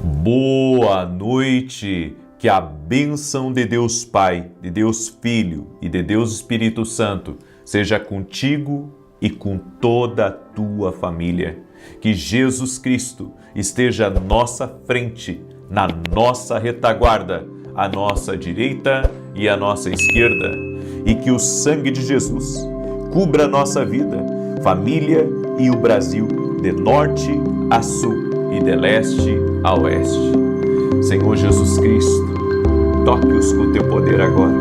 Boa noite, que a bênção de Deus Pai, de Deus Filho e de Deus Espírito Santo seja contigo e com toda a tua família. Que Jesus Cristo esteja à nossa frente, na nossa retaguarda, à nossa direita e à nossa esquerda, e que o sangue de Jesus cubra a nossa vida, família e o Brasil, de norte a sul e de leste a oeste. Senhor Jesus Cristo, toque-os com o teu poder agora.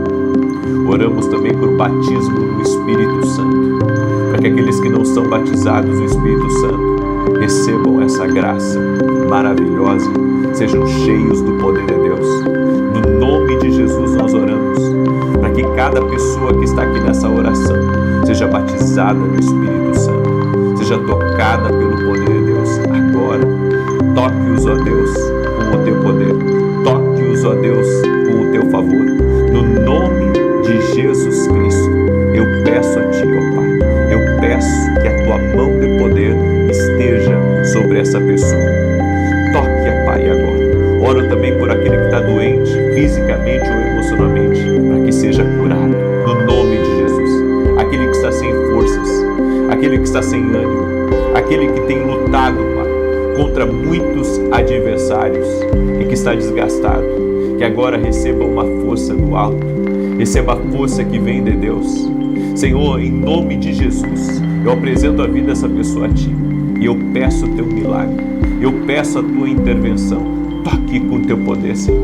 Oramos também por batismo no Espírito Santo, para que aqueles que não são batizados no Espírito Santo recebam essa graça maravilhosa, sejam cheios do poder de Deus. No nome de Jesus nós oramos, para que cada pessoa que está aqui nessa oração seja batizada no Espírito Santo, seja tocada pelo poder de Deus agora. Toque-os, ó Deus, com o teu poder. Toque-os, ó Deus, com o teu favor. No nome de Jesus Cristo, eu peço a Ti, ó Pai, eu peço que a Tua mão de poder esteja sobre essa pessoa. Toque, ó Pai, agora. Oro também por aquele que está doente, fisicamente ou emocionalmente, para que seja curado, no nome de Jesus. Aquele que está sem forças, aquele que está sem ânimo, aquele que tem lutado, Pai, contra muitos adversários e que está desgastado, que agora receba uma força do alto, receba a força que vem de Deus. Senhor, em nome de Jesus, eu apresento a vida dessa pessoa a Ti e eu peço o Teu milagre, eu peço a Tua intervenção. Toque com o Teu poder, Senhor,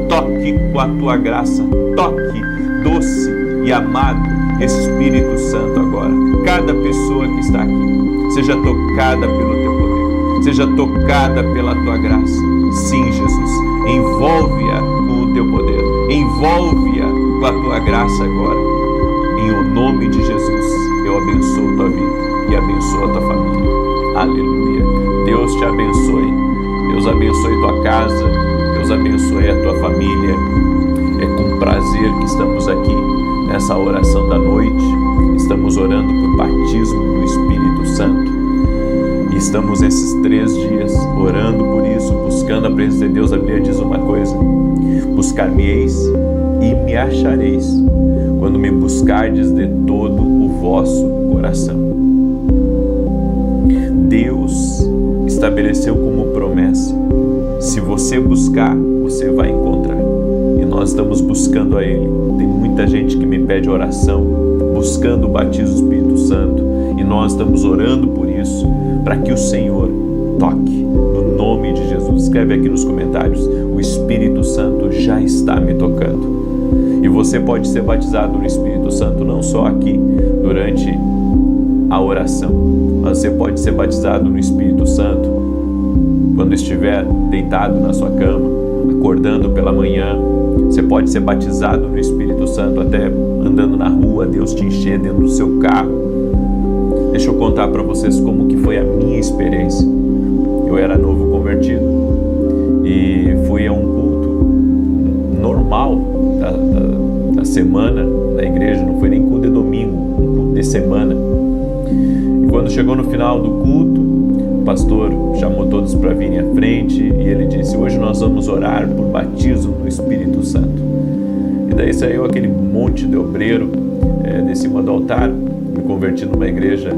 toque com a Tua graça, toque doce e amado Espírito Santo agora. Cada pessoa que está aqui seja tocada pelo Teu poder, seja tocada pela Tua graça. Sim, Jesus, envolve-a com o Teu poder, envolve-a com a Tua graça agora. Em o nome de Jesus, eu abençoo Tua vida e abençoo a Tua família. Aleluia. Deus te abençoe. Deus abençoe Tua casa. Deus abençoe a Tua família. É com prazer que estamos aqui nessa oração da noite. Estamos orando por batismo do Espírito Santo. E estamos esses 3 dias orando por isso, buscando a presença de Deus. A Bíblia diz uma coisa: buscar-me-eis e me achareis, quando me buscardes de todo o vosso coração. Deus estabeleceu como promessa: se você buscar, você vai encontrar. E nós estamos buscando a Ele. Tem muita gente que me pede oração, buscando o batismo do Espírito Santo, e nós estamos orando por isso, para que o Senhor toque, no nome de Jesus. Escreve aqui nos comentários: o Espírito Santo já está me tocando. E você pode ser batizado no Espírito Santo não só aqui, durante a oração, mas você pode ser batizado no Espírito Santo quando estiver deitado na sua cama, acordando pela manhã. Você pode ser batizado no Espírito Santo até andando na rua, Deus te encher dentro do seu carro. Deixa eu contar para vocês como que foi a minha experiência. Eu era novo convertido e fui a um culto normal da semana da igreja, não foi nem culto de domingo, um culto de semana. E quando chegou no final do culto, o pastor chamou todos para virem à frente e ele disse: hoje nós vamos orar por batismo no Espírito Santo. E daí saiu aquele monte de obreiro de cima do altar. Me converti numa igreja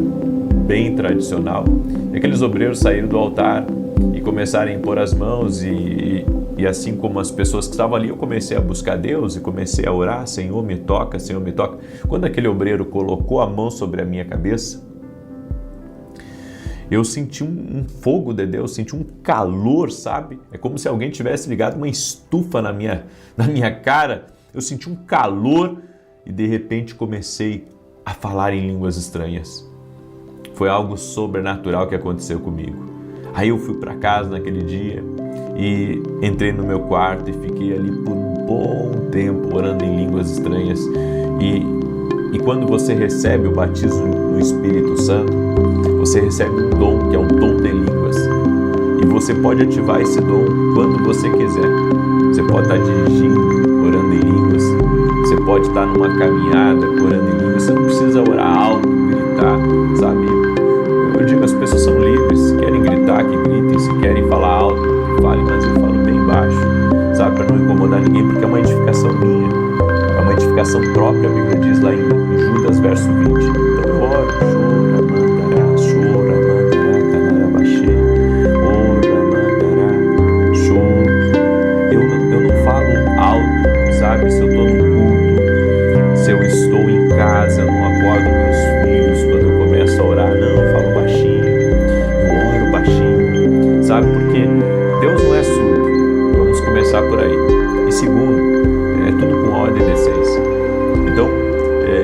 bem tradicional, e aqueles obreiros saíram do altar e começaram a impor as mãos e assim como as pessoas que estavam ali, eu comecei a buscar Deus e comecei a orar: Senhor, me toca, Senhor, me toca. Quando aquele obreiro colocou a mão sobre a minha cabeça, eu senti um fogo de Deus, senti um calor, sabe? É como se alguém tivesse ligado uma estufa na minha cara. Eu senti um calor e de repente comecei a falar em línguas estranhas. Foi algo sobrenatural que aconteceu comigo. Aí eu fui para casa naquele dia e entrei no meu quarto e fiquei ali por um bom tempo orando em línguas estranhas. E quando você recebe o batismo no Espírito Santo, você recebe um dom que é o dom de línguas. E você pode ativar esse dom quando você quiser. Você pode estar dirigindo, orando em línguas. Você pode estar numa caminhada, orando em línguas. Você não precisa orar alto, gritar, sabe? Eu digo, as pessoas são livres. Se querem gritar, que gritem. Se querem falar alto, que falem. Mas eu falo baixo, sabe, para não incomodar ninguém, porque é uma edificação minha, é uma edificação própria, a Bíblia diz lá em Judas, verso 20. Então eu oro, eu não falo alto, sabe, se eu estou no culto, se eu estou em casa, eu não acordo meus filhos quando eu começo a orar, não, eu falo baixinho, eu oro baixinho, sabe, porque Deus não é surdo, vamos começar por aí. E segundo, é tudo com ordem e decência. Então,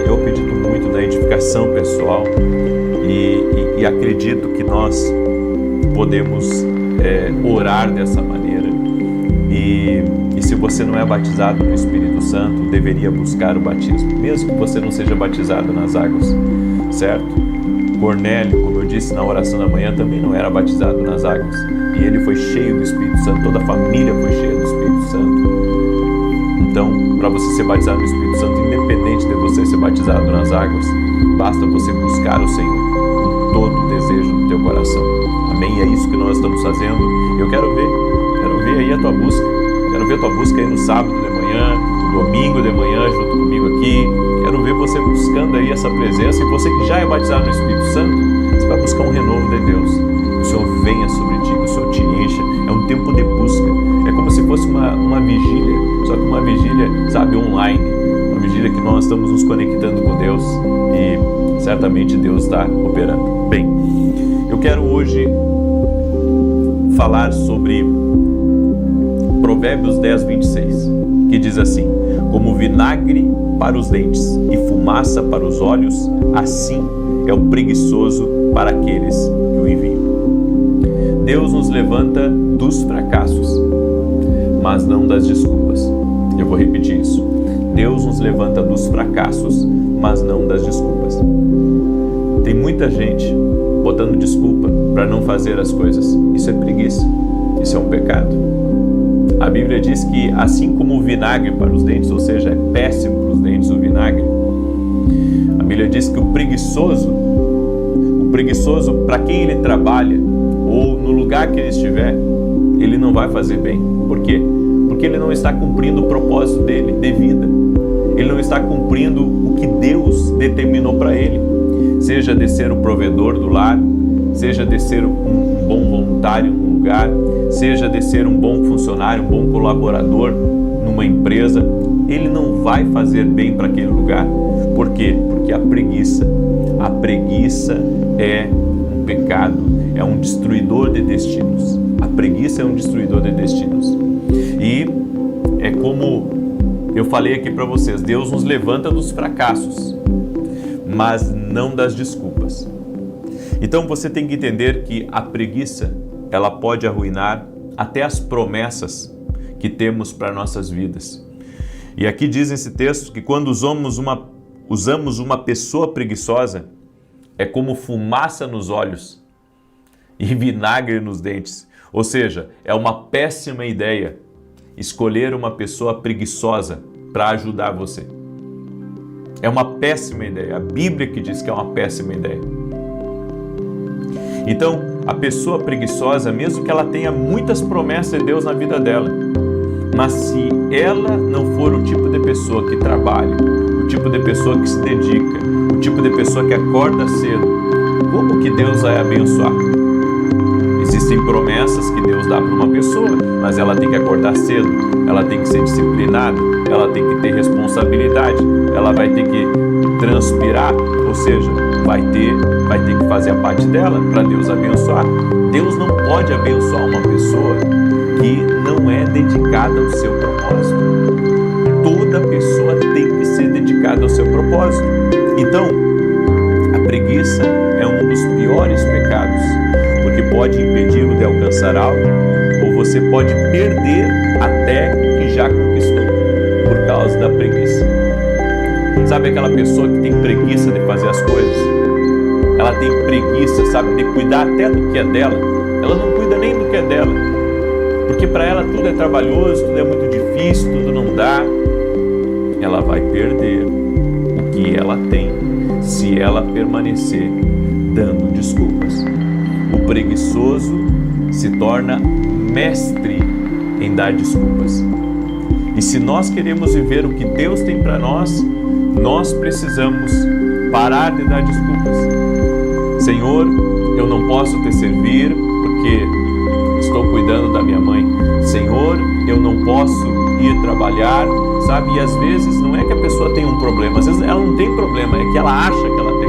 eu acredito muito na edificação pessoal e acredito que nós podemos orar dessa maneira. E se você não é batizado no Espírito Santo, deveria buscar o batismo, mesmo que você não seja batizado nas águas, certo? Cornélio, como eu disse na oração da manhã, também não era batizado nas águas, e ele foi cheio do Espírito Santo, toda a família foi cheia do Espírito Santo. Então, para você ser batizado no Espírito Santo, independente de você ser batizado nas águas, basta você buscar o Senhor com todo o desejo do teu coração. Amém? É isso que nós estamos fazendo. Eu quero ver aí a tua busca. Quero ver a tua busca aí no sábado de manhã, no domingo de manhã, junto comigo aqui. Quero ver você buscando aí essa presença. E você que já é batizado no Espírito Santo, você vai buscar um renovo de Deus. Que o Senhor venha sobre ti, que o Senhor te encha. É um tempo de busca. É como se fosse uma vigília, só que uma vigília, sabe, online. Uma vigília que nós estamos nos conectando com Deus e certamente Deus está operando. Bem, eu quero hoje falar sobre Provérbios 10, 26, que diz assim: como vinagre para os dentes e fumaça para os olhos, assim é o preguiçoso para aqueles que o enviam. Deus nos levanta dos fracassos, mas não das desculpas. Eu vou repetir isso. Deus nos levanta dos fracassos, mas não das desculpas. Tem muita gente botando desculpa para não fazer as coisas. Isso é preguiça. Isso é um pecado. A Bíblia diz que assim como o vinagre para os dentes, ou seja, é péssimo para os dentes o vinagre, a Bíblia diz que o preguiçoso para quem ele trabalha, ou no lugar que ele estiver, ele não vai fazer bem. Por quê? Porque ele não está cumprindo o propósito dele de vida. Ele não está cumprindo o que Deus determinou para ele, seja de ser o provedor do lar, seja de ser um bom voluntário num lugar, seja de ser um bom funcionário, um bom colaborador numa empresa. Ele não vai fazer bem para aquele lugar. Por quê? Porque a preguiça é um pecado, é um destruidor de destinos. A preguiça é um destruidor de destinos. E é como eu falei aqui para vocês, Deus nos levanta dos fracassos, mas não das desculpas. Então você tem que entender que a preguiça, ela pode arruinar até as promessas que temos para nossas vidas. E aqui diz nesse texto que quando usamos uma pessoa preguiçosa, é como fumaça nos olhos e vinagre nos dentes. Ou seja, é uma péssima ideia escolher uma pessoa preguiçosa para ajudar você. É uma péssima ideia. A Bíblia que diz que é uma péssima ideia. Então, a pessoa preguiçosa, mesmo que ela tenha muitas promessas de Deus na vida dela, mas se ela não for o tipo de pessoa que trabalha, o tipo de pessoa que se dedica, o tipo de pessoa que acorda cedo, como que Deus vai abençoar? Existem promessas que Deus dá para uma pessoa, mas ela tem que acordar cedo, ela tem que ser disciplinada, ela tem que ter responsabilidade, ela vai ter que transpirar, ou seja, vai ter que fazer a parte dela para Deus abençoar. Deus não pode abençoar uma pessoa que não é dedicada ao seu propósito. Toda pessoa tem que ser dedicada ao seu propósito. Então, a preguiça é um dos piores pecados, porque pode impedi-lo de alcançar algo, ou você pode perder até o que já conquistou, por causa da preguiça. Sabe aquela pessoa que tem preguiça de fazer as coisas? Ela tem preguiça, sabe, de cuidar até do que é dela. Ela não cuida nem do que é dela, porque para ela tudo é trabalhoso, tudo é muito difícil, tudo não dá. Ela vai perder o que ela tem se ela permanecer dando desculpas. O preguiçoso se torna mestre em dar desculpas. E se nós queremos viver o que Deus tem para nós, nós precisamos parar de dar desculpas. Senhor, eu não posso te servir porque estou cuidando da minha mãe. Senhor, eu não posso ir trabalhar, sabe? E às vezes não é que a pessoa tem um problema, às vezes ela não tem problema, é que ela acha que ela tem.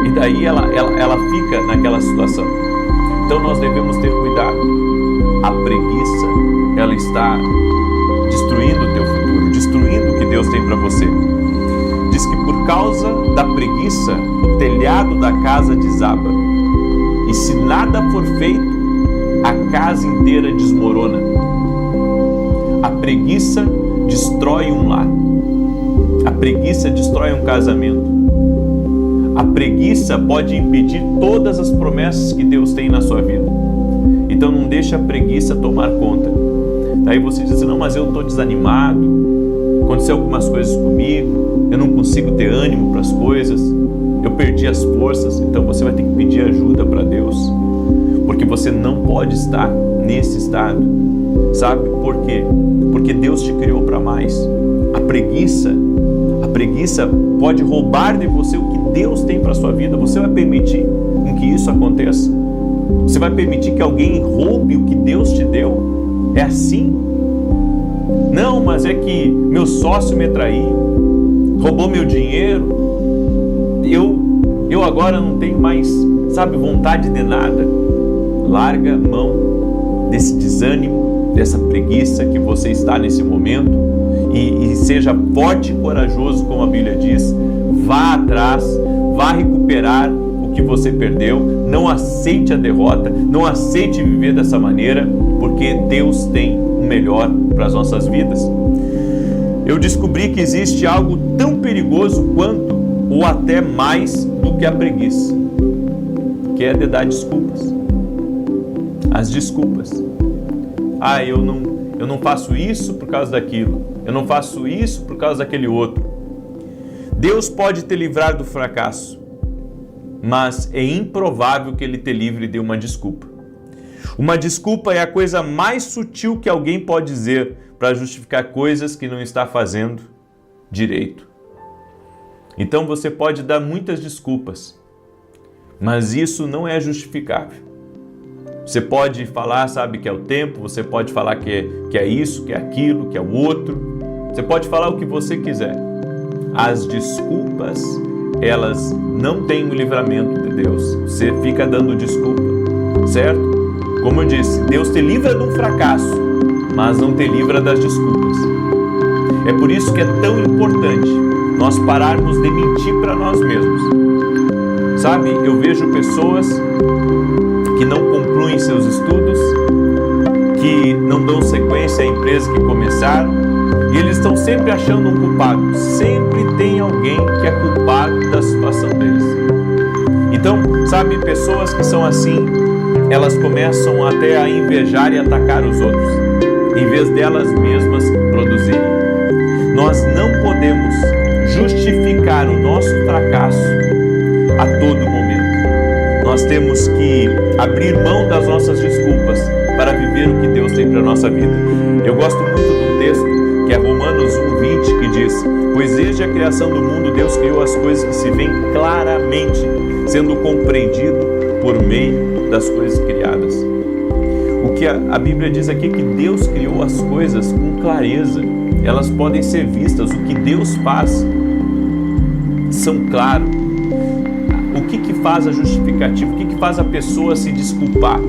E daí ela fica naquela situação. Então nós devemos ter cuidado. A preguiça, ela está destruindo o teu futuro, destruindo o que Deus tem para você. Diz que por causa da preguiça, o telhado da casa desaba. E se nada for feito, a casa inteira desmorona. A preguiça destrói um lar. A preguiça destrói um casamento. A preguiça pode impedir todas as promessas que Deus tem na sua vida. Então não deixa a preguiça tomar conta. Daí você diz assim, não, mas eu estou desanimado, aconteceu algumas coisas comigo, eu não consigo ter ânimo para as coisas, eu perdi as forças. Então você vai ter que pedir ajuda para Deus, porque você não pode estar nesse estado. Sabe por quê? Porque Deus te criou para mais. A preguiça pode roubar de você o que Deus tem para a sua vida. Você vai permitir que isso aconteça? Você vai permitir que alguém roube o que Deus te deu? É assim? Não, mas é que meu sócio me traiu, roubou meu dinheiro, eu agora não tenho mais, sabe, vontade de nada. Larga a mão desse desânimo, dessa preguiça que você está nesse momento e seja forte e corajoso, como a Bíblia diz. Vá atrás, vá recuperar o que você perdeu. Não aceite a derrota, não aceite viver dessa maneira, porque Deus tem o melhor para as nossas vidas. Eu descobri que existe algo tão perigoso quanto, ou até mais do que a preguiça, que é de dar desculpas. As desculpas. Eu não faço isso por causa daquilo, eu não faço isso por causa daquele outro. Deus pode te livrar do fracasso, mas é improvável que Ele te livre de uma desculpa. Uma desculpa é a coisa mais sutil que alguém pode dizer para justificar coisas que não está fazendo direito. Então você pode dar muitas desculpas, mas isso não é justificável. Você pode falar, sabe, que é o tempo, você pode falar que é isso, que é aquilo, que é o outro. Você pode falar o que você quiser. As desculpas, elas não têm o livramento de Deus. Você fica dando desculpa, certo? Como eu disse, Deus te livra de um fracasso, mas não te livra das desculpas. É por isso que é tão importante nós pararmos de mentir para nós mesmos. Sabe, eu vejo pessoas que não concluem seus estudos, que não dão sequência à empresa que começaram, e eles estão sempre achando um culpado. Sempre tem alguém que é culpado da situação deles. Então, sabe, pessoas que são assim, elas começam até a invejar e atacar os outros, em vez delas mesmas produzirem. Nós não podemos justificar o nosso fracasso a todo momento. Nós temos que abrir mão das nossas desculpas para viver o que Deus tem para a nossa vida. Eu gosto muito de um texto que é Romanos 1:20, que diz: pois desde a criação do mundo Deus criou as coisas que se veem claramente, sendo compreendido por meio das coisas criadas. O que a Bíblia diz aqui é que Deus criou as coisas com clareza. Elas podem ser vistas. O que Deus faz são claros. O que faz a justificativa? O que faz a pessoa se desculpar?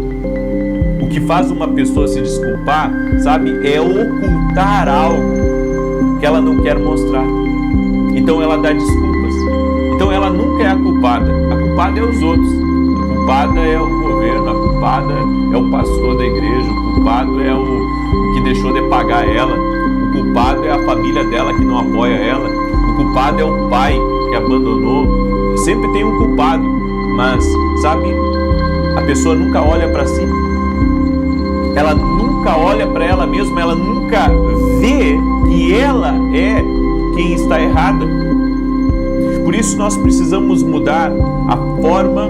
O que faz uma pessoa se desculpar, sabe, é ocultar algo que ela não quer mostrar. Então ela dá desculpas. Então ela nunca é a culpada. A culpada é os outros. A culpada é o governo. A culpada é o pastor da igreja. O culpado é o que deixou de pagar ela. O culpado é a família dela que não apoia ela. O culpado é o pai que abandonou. Sempre tem um culpado, mas, sabe, a pessoa nunca olha para si. Ela nunca olha para ela mesma, ela nunca vê que ela é quem está errada. Por isso nós precisamos mudar a forma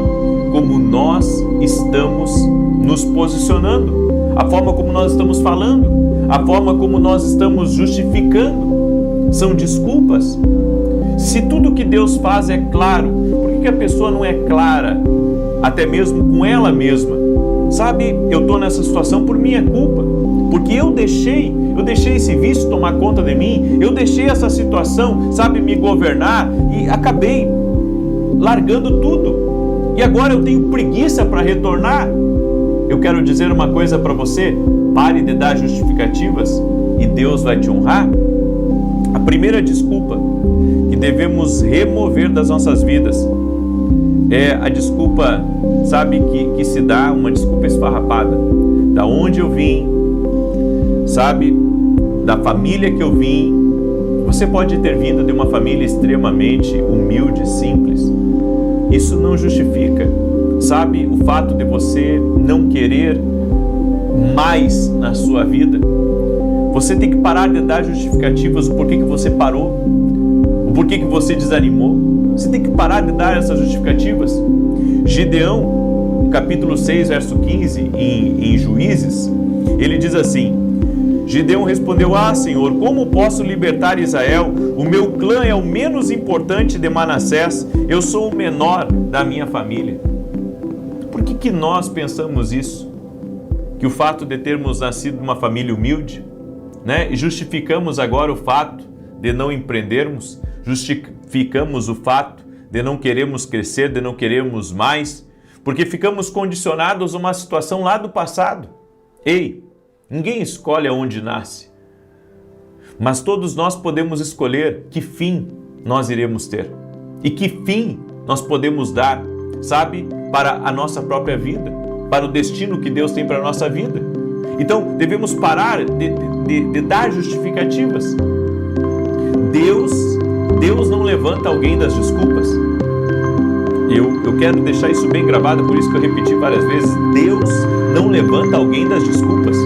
como nós estamos nos posicionando, a forma como nós estamos falando, a forma como nós estamos justificando são desculpas. Se tudo que Deus faz é claro, por que a pessoa não é clara, até mesmo com ela mesma? Sabe, eu estou nessa situação por minha culpa, porque eu deixei esse vício tomar conta de mim, eu deixei essa situação, sabe, me governar e acabei largando tudo. E agora eu tenho preguiça para retornar. Eu quero dizer uma coisa para você: pare de dar justificativas e Deus vai te honrar. A primeira desculpa que devemos remover das nossas vidas é a desculpa, sabe, que se dá, uma desculpa esfarrapada. Da onde eu vim, sabe, da família que eu vim. Você pode ter vindo de uma família extremamente humilde, simples. Isso não justifica, sabe, o fato de você não querer mais na sua vida. Você tem que parar de dar justificativas do porquê que você parou, o porquê que você desanimou. Você tem que parar de dar essas justificativas. Gideão, capítulo 6, verso 15, em Juízes, ele diz assim: Gideão respondeu: Senhor, como posso libertar Israel? O meu clã é o menos importante de Manassés, eu sou o menor da minha família. Por que nós pensamos isso? Que o fato de termos nascido numa família humilde, né? E justificamos agora o fato de não empreendermos, justificamos o fato de não queremos crescer, de não queremos mais, porque ficamos condicionados a uma situação lá do passado. Ei, ninguém escolhe aonde nasce, mas todos nós podemos escolher que fim nós iremos ter e que fim nós podemos dar, sabe, para a nossa própria vida, para o destino que Deus tem para a nossa vida. Então, devemos parar de dar justificativas. Deus não levanta alguém das desculpas. Eu quero deixar isso bem gravado, por isso que eu repeti várias vezes. Deus não levanta alguém das desculpas.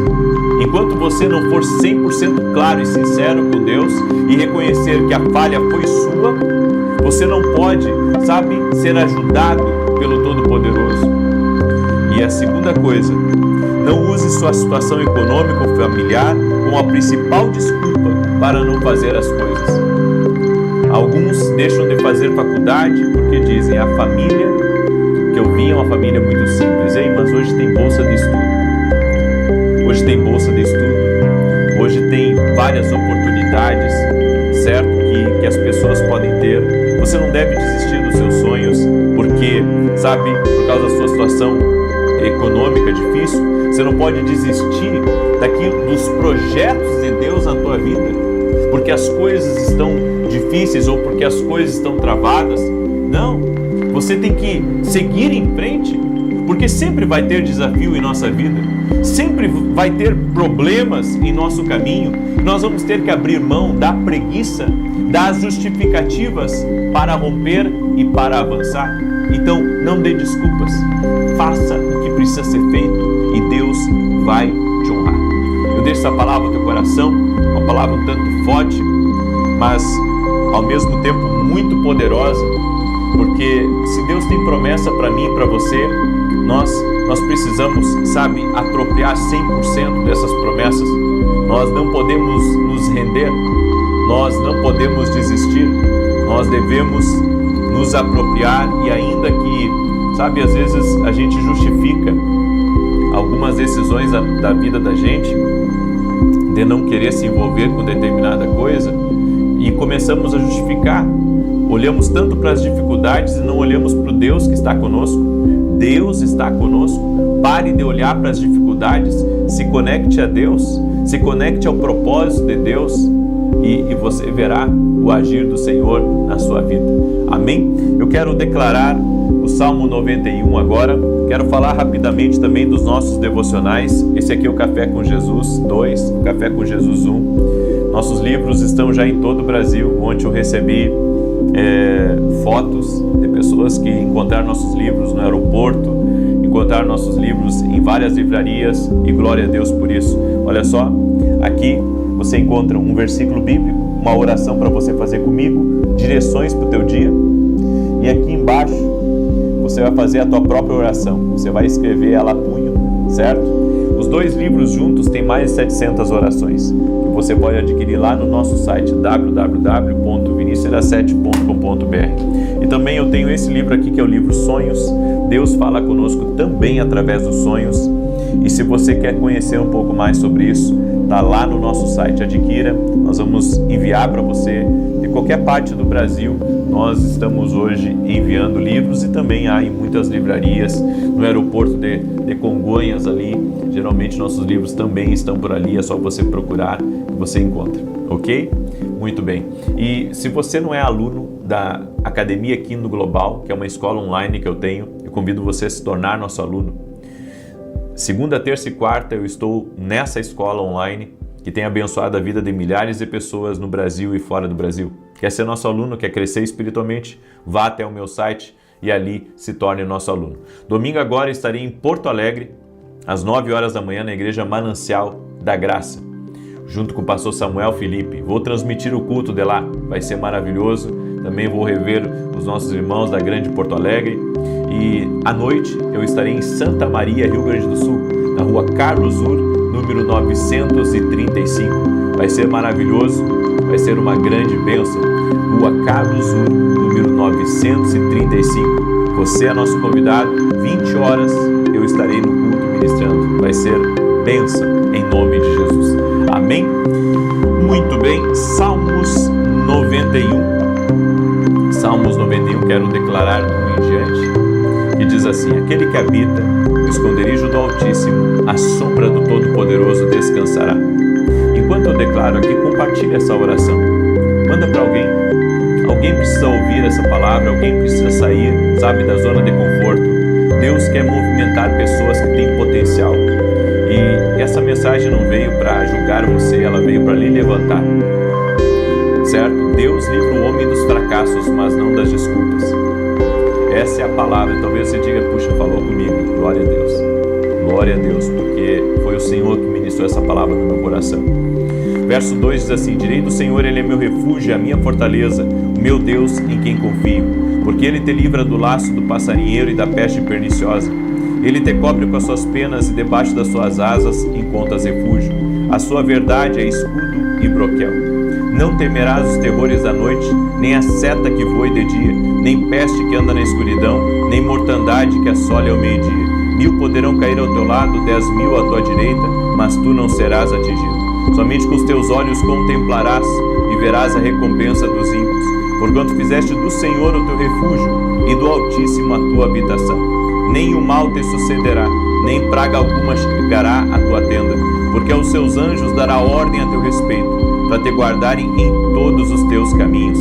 Enquanto você não for 100% claro e sincero com Deus e reconhecer que a falha foi sua, você não pode, sabe, ser ajudado pelo Todo-Poderoso. E a segunda coisa, não use sua situação econômica ou familiar como a principal desculpa para não fazer as coisas. Alguns deixam de fazer faculdade porque dizem: a família que eu vim é uma família muito simples. Ei, mas hoje tem bolsa de estudo. Hoje tem bolsa de estudo. Hoje tem várias oportunidades, certo? Que as pessoas podem ter. Você não deve desistir dos seus sonhos porque, sabe, por causa da sua situação econômica difícil, você não pode desistir dos projetos de Deus na tua vida, porque as coisas estão difíceis ou porque as coisas estão travadas. Não, você tem que seguir em frente, porque sempre vai ter desafio em nossa vida, sempre vai ter problemas em nosso caminho. Nós vamos ter que abrir mão da preguiça, das justificativas para romper e para avançar. Então, não dê desculpas, faça o que precisa ser feito e Deus vai te honrar. Eu deixo essa palavra no teu coração, uma palavra um tanto forte, mas ao mesmo tempo muito poderosa, porque se Deus tem promessa para mim e para você, nós precisamos, sabe, apropriar 100% dessas promessas. Nós não podemos nos render, nós não podemos desistir, nós devemos nos apropriar. E ainda que, sabe, às vezes a gente justifica algumas decisões da vida da gente, de não querer se envolver com determinada coisa, e começamos a justificar. Olhamos tanto para as dificuldades e não olhamos para o Deus que está conosco. Deus está conosco. Pare de olhar para as dificuldades, se conecte a Deus, se conecte ao propósito de Deus e você verá o agir do Senhor na sua vida. Amém? Eu quero declarar o Salmo 91 agora. Quero falar rapidamente também dos nossos devocionais. Esse aqui é o Café com Jesus 2, o Café com Jesus 1. Nossos livros estão já em todo o Brasil. Ontem eu recebi fotos de pessoas que encontraram nossos livros no aeroporto, encontraram nossos livros em várias livrarias, e glória a Deus por isso. Olha só, aqui você encontra um versículo bíblico, uma oração para você fazer comigo, direções para o teu dia, e aqui embaixo você vai fazer a tua própria oração. Você vai escrever ela a punho, certo? Os dois livros juntos têm mais de 700 orações, que você pode adquirir lá no nosso site www.vinicius7.com.br. E também eu tenho esse livro aqui, que é o livro Sonhos. Deus fala conosco também através dos sonhos. E se você quer conhecer um pouco mais sobre isso, está lá no nosso site, adquira. Nós vamos enviar para você de qualquer parte do Brasil. Nós estamos hoje enviando livros e também há em muitas livrarias, no aeroporto de Congonhas ali. Geralmente nossos livros também estão por ali, é só você procurar que você encontra, ok? Muito bem. E se você não é aluno da Academia Kingdom Global, que é uma escola online que eu tenho, eu convido você a se tornar nosso aluno. Segunda, terça e quarta eu estou nessa escola online que tem abençoado a vida de milhares de pessoas no Brasil e fora do Brasil. Quer ser nosso aluno, quer crescer espiritualmente? Vá até o meu site e ali se torne nosso aluno. Domingo agora estarei em Porto Alegre, às 9 horas da manhã, na Igreja Manancial da Graça, junto com o pastor Samuel Felipe. Vou transmitir o culto de lá, vai ser maravilhoso. Também vou rever os nossos irmãos da Grande Porto Alegre. E à noite eu estarei em Santa Maria, Rio Grande do Sul, na rua Carlos Ur, número 935. Vai ser maravilhoso, vai ser uma grande bênção. Rua Carlos Ur, número 935. Você é nosso convidado, 20 horas eu estarei no culto ministrando. Vai ser bênção em nome de Jesus. Amém? Muito bem, Salmos 91. Salmos 91, quero declarar em diante, que diz assim: aquele que habita no esconderijo do Altíssimo, a sombra do Todo-Poderoso descansará. Enquanto eu declaro aqui, compartilhe essa oração. Manda para alguém. Alguém precisa ouvir essa palavra, alguém precisa sair, sabe, da zona de conforto. Deus quer movimentar pessoas que têm potencial. E essa mensagem não veio para julgar você, ela veio para lhe levantar. Certo? Deus livra o homem dos fracassos, mas não das desculpas. Essa é a palavra. Talvez você diga, puxa, falou comigo. Glória a Deus. Glória a Deus, porque foi o Senhor que ministrou essa palavra no meu coração. Verso 2 diz assim: direi do Senhor, Ele é meu refúgio, a minha fortaleza, o meu Deus em quem confio. Porque Ele te livra do laço do passarinheiro e da peste perniciosa. Ele te cobre com as suas penas e debaixo das suas asas encontras refúgio. A sua verdade é escudo e broquel. Não temerás os terrores da noite, nem a seta que voe de dia, nem peste que anda na escuridão, nem mortandade que assole ao meio-dia. 1000 poderão cair ao teu lado, 10.000 à tua direita, mas tu não serás atingido. Somente com os teus olhos contemplarás e verás a recompensa dos ímpios, porquanto fizeste do Senhor o teu refúgio e do Altíssimo a tua habitação. Nem o mal te sucederá, nem praga alguma chegará à tua tenda, porque aos seus anjos dará ordem a teu respeito, para te guardarem em todos os teus caminhos.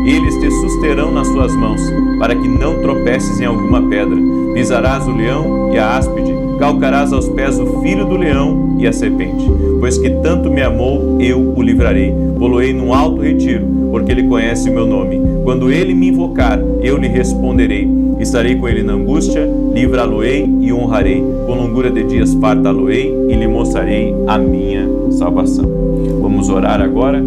Eles te susterão nas suas mãos, para que não tropeces em alguma pedra. Pisarás o leão e a áspide, calcarás aos pés o filho do leão e a serpente. Pois que tanto me amou, eu o livrarei. Poloei num alto retiro, porque ele conhece o meu nome. Quando ele me invocar, eu lhe responderei. Estarei com ele na angústia, livrá-lo-ei e honrarei. Com longura de dias fartá-lo-ei e lhe mostrarei a minha salvação. Vamos orar agora,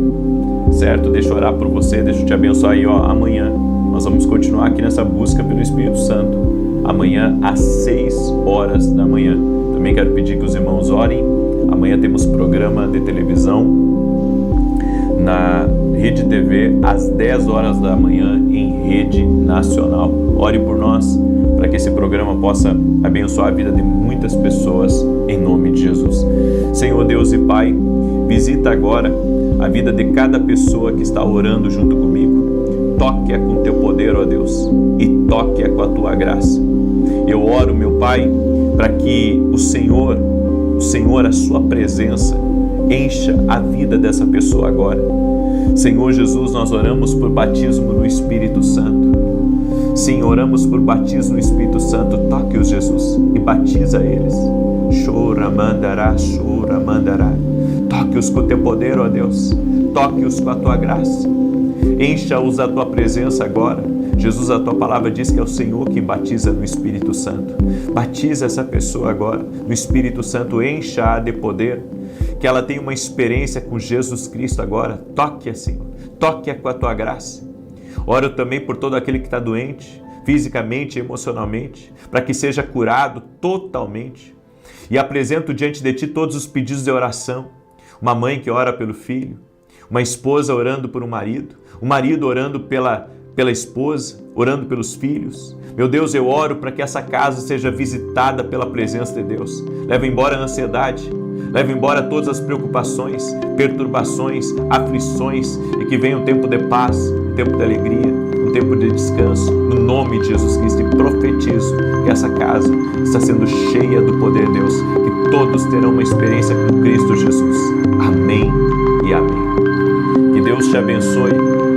certo? Deixa eu orar por você, deixa eu te abençoar aí, amanhã. Nós vamos continuar aqui nessa busca pelo Espírito Santo. Amanhã às 6 horas da manhã. Também quero pedir que os irmãos orem. Amanhã temos programa de televisão na Rede TV às 10 horas da manhã em rede nacional. Ore por nós para que esse programa possa abençoar a vida de muitas pessoas em nome de Jesus. Senhor Deus e Pai, visita agora a vida de cada pessoa que está orando junto comigo. Toque-a com teu poder, ó Deus, e toque-a com a tua graça. Eu oro, meu Pai, para que o Senhor, a sua presença, encha a vida dessa pessoa agora. Senhor Jesus, nós oramos por batismo no Espírito Santo. Sim, oramos por batismo no Espírito Santo. Toque-os, Jesus, e batiza eles. Chora, mandará, chora, mandará. Toque-os com o teu poder, ó Deus. Toque-os com a tua graça. Encha-os da tua presença agora. Jesus, a tua palavra diz que é o Senhor quem batiza no Espírito Santo. Batiza essa pessoa agora no Espírito Santo, encha-a de poder. Que ela tenha uma experiência com Jesus Cristo agora. Toque-a, Senhor. Toque-a com a tua graça. Oro também por todo aquele que está doente, fisicamente e emocionalmente, para que seja curado totalmente. E apresento diante de Ti todos os pedidos de oração. Uma mãe que ora pelo filho, uma esposa orando por um marido orando pela esposa, orando pelos filhos. Meu Deus, eu oro para que essa casa seja visitada pela presença de Deus. Leva embora a ansiedade, leva embora todas as preocupações, perturbações, aflições, e que venha um tempo de paz, um tempo de alegria, um tempo de descanso. No nome de Jesus Cristo, e profetizo que essa casa está sendo cheia do poder de Deus, que todos terão uma experiência com Cristo Jesus. Amém e amém. Que Deus te abençoe,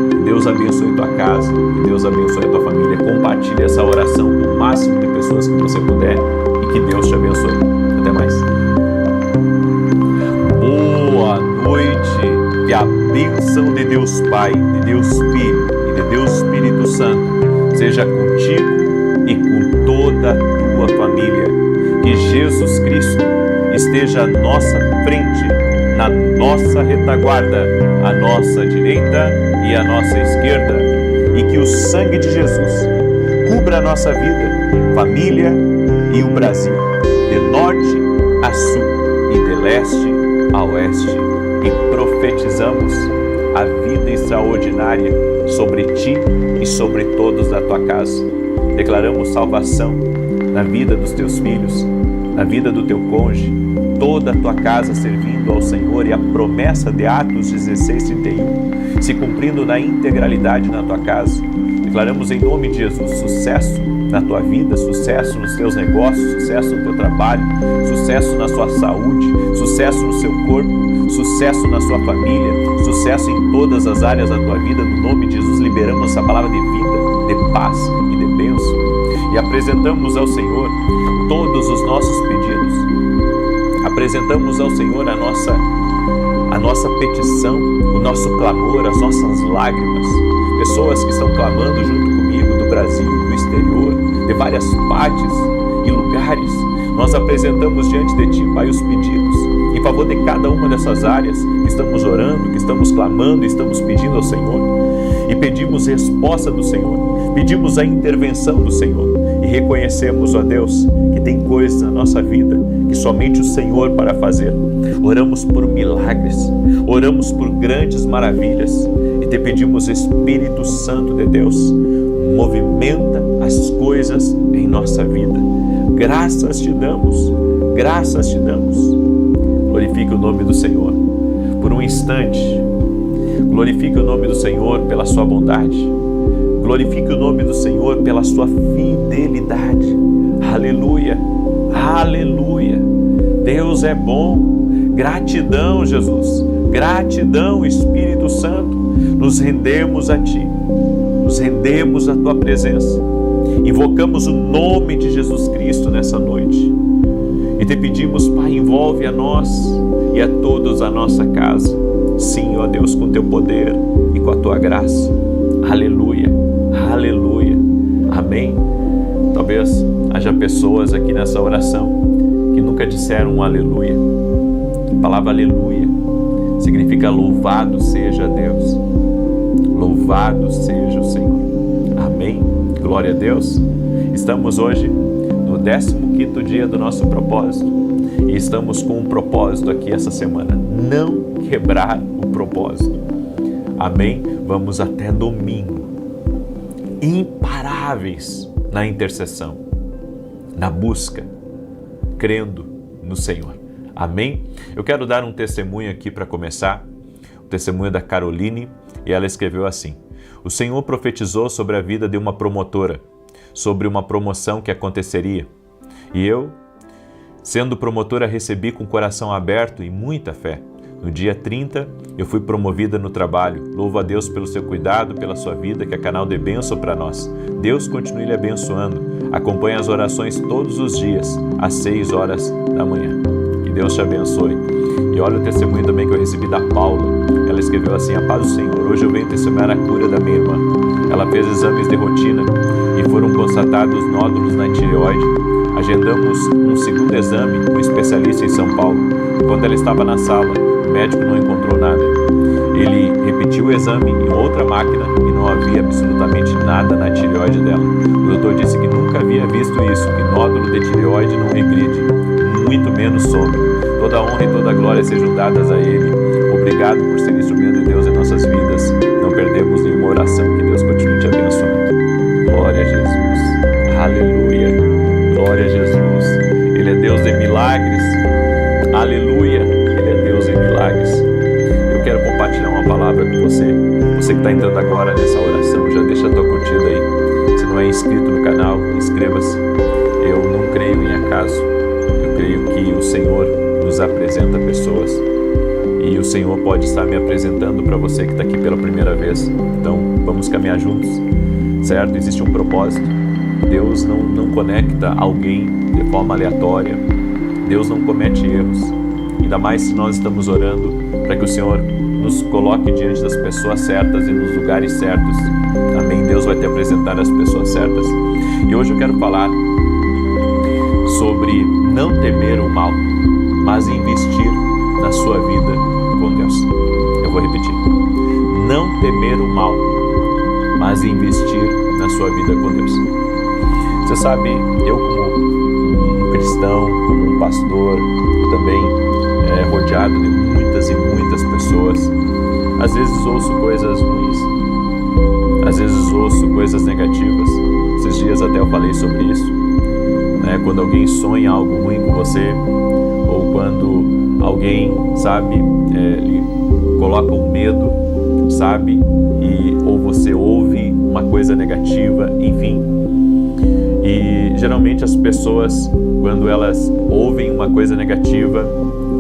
que Deus abençoe tua casa, que Deus abençoe tua família. Compartilhe essa oração com o máximo de pessoas que você puder e que Deus te abençoe. Até mais. Boa noite, que a bênção de Deus Pai, de Deus Filho e de Deus Espírito Santo seja contigo e com toda a tua família. Que Jesus Cristo esteja à nossa frente, na nossa retaguarda, à nossa direita e à nossa esquerda, e que o sangue de Jesus cubra a nossa vida, família e o Brasil, de norte a sul e de leste a oeste, e profetizamos a vida extraordinária sobre ti e sobre todos da tua casa. Declaramos salvação na vida dos teus filhos, na vida do teu cônjuge, toda a tua casa servindo ao Senhor, e a promessa de Atos 16:31 se cumprindo na integralidade na tua casa. Declaramos em nome de Jesus sucesso na tua vida, sucesso nos teus negócios, sucesso no teu trabalho, sucesso na sua saúde, sucesso no seu corpo, sucesso na sua família, sucesso em todas as áreas da tua vida. No nome de Jesus liberamos essa palavra de vida, de paz e de bênção. E apresentamos ao Senhor todos os nossos pedidos. Apresentamos ao Senhor a nossa petição, o nosso clamor, as nossas lágrimas. Pessoas que estão clamando junto comigo do Brasil, do exterior, de várias partes e lugares. Nós apresentamos diante de Ti, Pai, os pedidos em favor de cada uma dessas áreas que estamos orando, que estamos clamando, estamos pedindo ao Senhor. E pedimos resposta do Senhor, pedimos a intervenção do Senhor. E reconhecemos, ó Deus, que tem coisas na nossa vida que somente o Senhor para fazer. Oramos por milagres, oramos por grandes maravilhas e te pedimos, Espírito Santo de Deus, movimenta as coisas em nossa vida. Graças te damos, graças te damos. Glorifique o nome do Senhor por um instante. Glorifique o nome do Senhor pela sua bondade. Glorifique o nome do Senhor pela sua fidelidade. Aleluia, aleluia. Deus é bom. Gratidão, Jesus. Gratidão, Espírito Santo. Nos rendemos a Ti. Nos rendemos à Tua presença. Invocamos o nome de Jesus Cristo nessa noite. E te pedimos, Pai, envolve a nós e a todos a nossa casa. Sim, ó Deus, com Teu poder e com a Tua graça. Aleluia, aleluia, amém. Talvez haja pessoas aqui nessa oração que nunca disseram um aleluia. A palavra aleluia significa louvado seja Deus, louvado seja o Senhor. Amém, glória a Deus. Estamos hoje no 15º dia do nosso propósito e estamos com um propósito aqui essa semana: não quebrar o propósito. Amém? Vamos até domingo, imparáveis na intercessão, na busca, crendo no Senhor. Amém? Eu quero dar um testemunho aqui para começar, o testemunho da Caroline, e ela escreveu assim: o Senhor profetizou sobre a vida de uma promotora, sobre uma promoção que aconteceria. E eu, sendo promotora, recebi com o coração aberto e muita fé. No dia 30, eu fui promovida no trabalho. Louvo a Deus pelo seu cuidado, pela sua vida, que é canal de bênção para nós. Deus continue lhe abençoando. Acompanhe as orações todos os dias, às 6 horas da manhã. Que Deus te abençoe. E olha o testemunho também que eu recebi da Paula. Ela escreveu assim: a paz do Senhor, hoje eu venho testemunhar a cura da minha irmã. Ela fez exames de rotina e foram constatados nódulos na tireoide. Agendamos um segundo exame com um especialista em São Paulo. Quando ela estava na sala, o médico não encontrou nada. Ele repetiu o exame em outra máquina e não havia absolutamente nada na tireoide dela. O doutor disse que nunca havia visto isso, que nódulo de tireoide não regride. muito menos somos. Toda a honra e toda a glória sejam dadas a Ele. Obrigado por ser instrumento de Deus em nossas vidas. Não perdemos nenhuma oração. Que Deus continue te abençoando. Glória a Jesus. Aleluia. Glória a Jesus. Ele é Deus de milagres. Aleluia. Ele é Deus de milagres. Eu quero compartilhar uma palavra com você. Você que está entrando agora nessa oração, já deixa a tua curtida aí. Se não é inscrito no canal, inscreva-se. Eu não creio em acaso. Eu creio que o Senhor nos apresenta pessoas. E o Senhor pode estar me apresentando para você que está aqui pela primeira vez. Então, vamos caminhar juntos, certo? Existe um propósito. Deus não conecta alguém de forma aleatória. Deus não comete erros. Ainda mais se nós estamos orando para que o Senhor nos coloque diante das pessoas certas e nos lugares certos. Amém? Deus vai te apresentar as pessoas certas. E hoje eu quero falar sobre não temer o mal, mas investir na sua vida com Deus. Eu vou repetir. Não temer o mal, mas investir na sua vida com Deus. Você sabe, eu como um cristão, como um pastor, também rodeado de muitas e muitas pessoas, às vezes ouço coisas ruins, às vezes ouço coisas negativas. Esses dias até eu falei sobre isso, né? Quando alguém sonha algo ruim com você, ou quando alguém, sabe, lhe coloca um medo, sabe, ou você ouve uma coisa negativa, enfim. E geralmente as pessoas, quando elas ouvem uma coisa negativa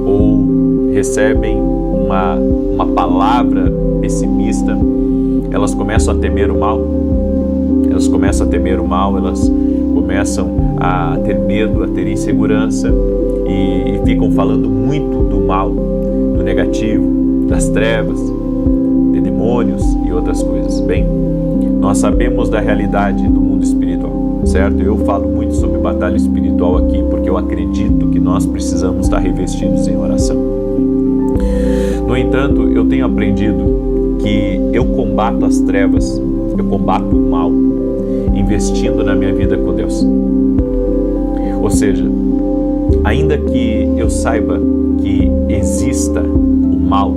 ou recebem uma palavra pessimista, elas começam a temer o mal. Elas começam a temer o mal, elas começam a ter medo, a ter insegurança e ficam falando muito do mal, do negativo, das trevas, de demônios e outras coisas. Bem, nós sabemos da realidade do mundo espiritual, certo? Eu falo muito sobre batalha espiritual aqui porque eu acredito que nós precisamos estar revestidos em oração. No entanto, eu tenho aprendido que eu combato as trevas, eu combato o mal, investindo na minha vida com Deus. Ou seja, ainda que eu saiba que exista o mal,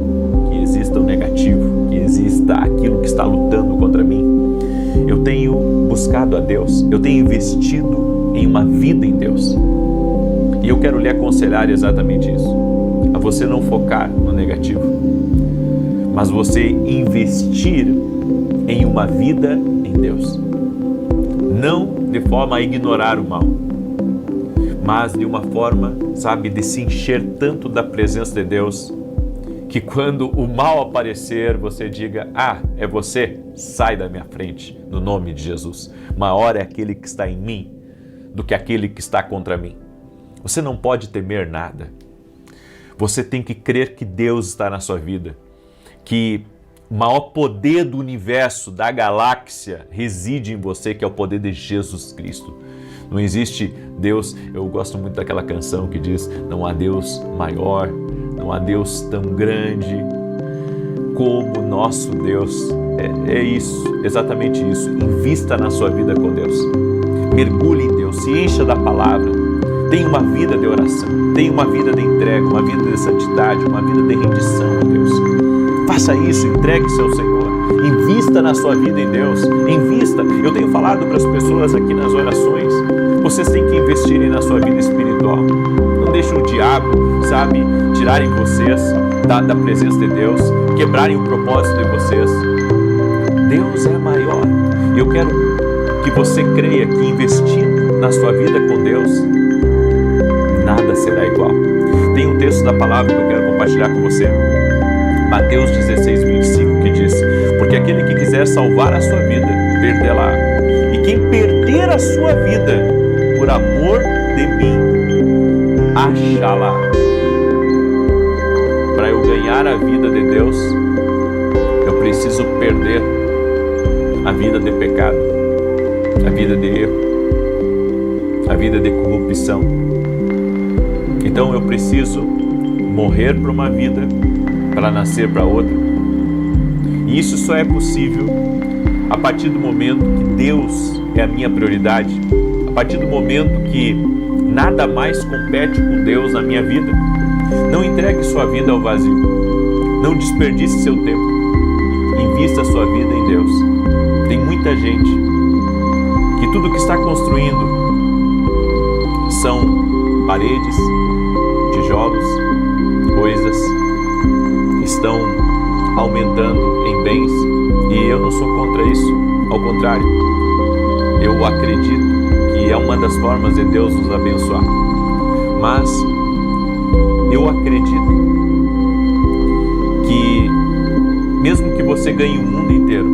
que exista o negativo, que exista aquilo que está lutando contra mim, eu tenho buscado a Deus, eu tenho investido em uma vida em Deus. E eu quero lhe aconselhar exatamente isso, a você não focar no negativo, mas você investir em uma vida em Deus. Não de forma a ignorar o mal, mas de uma forma, sabe, de se encher tanto da presença de Deus, que quando o mal aparecer, você diga: ah, é você? Sai da minha frente, no nome de Jesus. Maior é aquele que está em mim do que aquele que está contra mim. Você não pode temer nada. Você tem que crer que Deus está na sua vida, que o maior poder do universo, da galáxia, reside em você, que é o poder de Jesus Cristo. Não existe Deus, eu gosto muito daquela canção que diz: não há Deus maior, não há Deus tão grande como o nosso Deus. É isso, exatamente isso. Invista na sua vida com Deus. Mergulhe em Deus, se encha da palavra. Tenha uma vida de oração, tenha uma vida de entrega, uma vida de santidade, uma vida de rendição a Deus. Faça isso, entregue-se ao Senhor. Invista na sua vida em Deus. Invista. Eu tenho falado para as pessoas aqui nas orações, vocês têm que investirem na sua vida espiritual. Não deixe o diabo, sabe, tirarem vocês da presença de Deus, quebrarem o propósito de vocês. Deus é maior. Eu quero que você creia que investindo na sua vida com Deus, nada será igual. Tem um texto da palavra que eu quero compartilhar com você. Mateus 16, 25, que diz: porque aquele que quiser salvar a sua vida, perdê-la. E quem perder a sua vida por amor de mim, achá-la. Para eu ganhar a vida de Deus, eu preciso perder a vida de pecado, a vida de erro, a vida de corrupção. Então eu preciso morrer para uma vida para nascer para outra. E isso só é possível a partir do momento que Deus é a minha prioridade, a partir do momento que nada mais compete com Deus na minha vida. Não entregue sua vida ao vazio. Não desperdice seu tempo. Invista a sua vida em Deus. Tem muita gente que tudo que está construindo são paredes, tijolos, coisas que estão aumentando em bens, e eu não sou contra isso. Ao contrário, eu acredito que é uma das formas de Deus nos abençoar. Mas eu acredito que mesmo que você ganhe o mundo inteiro,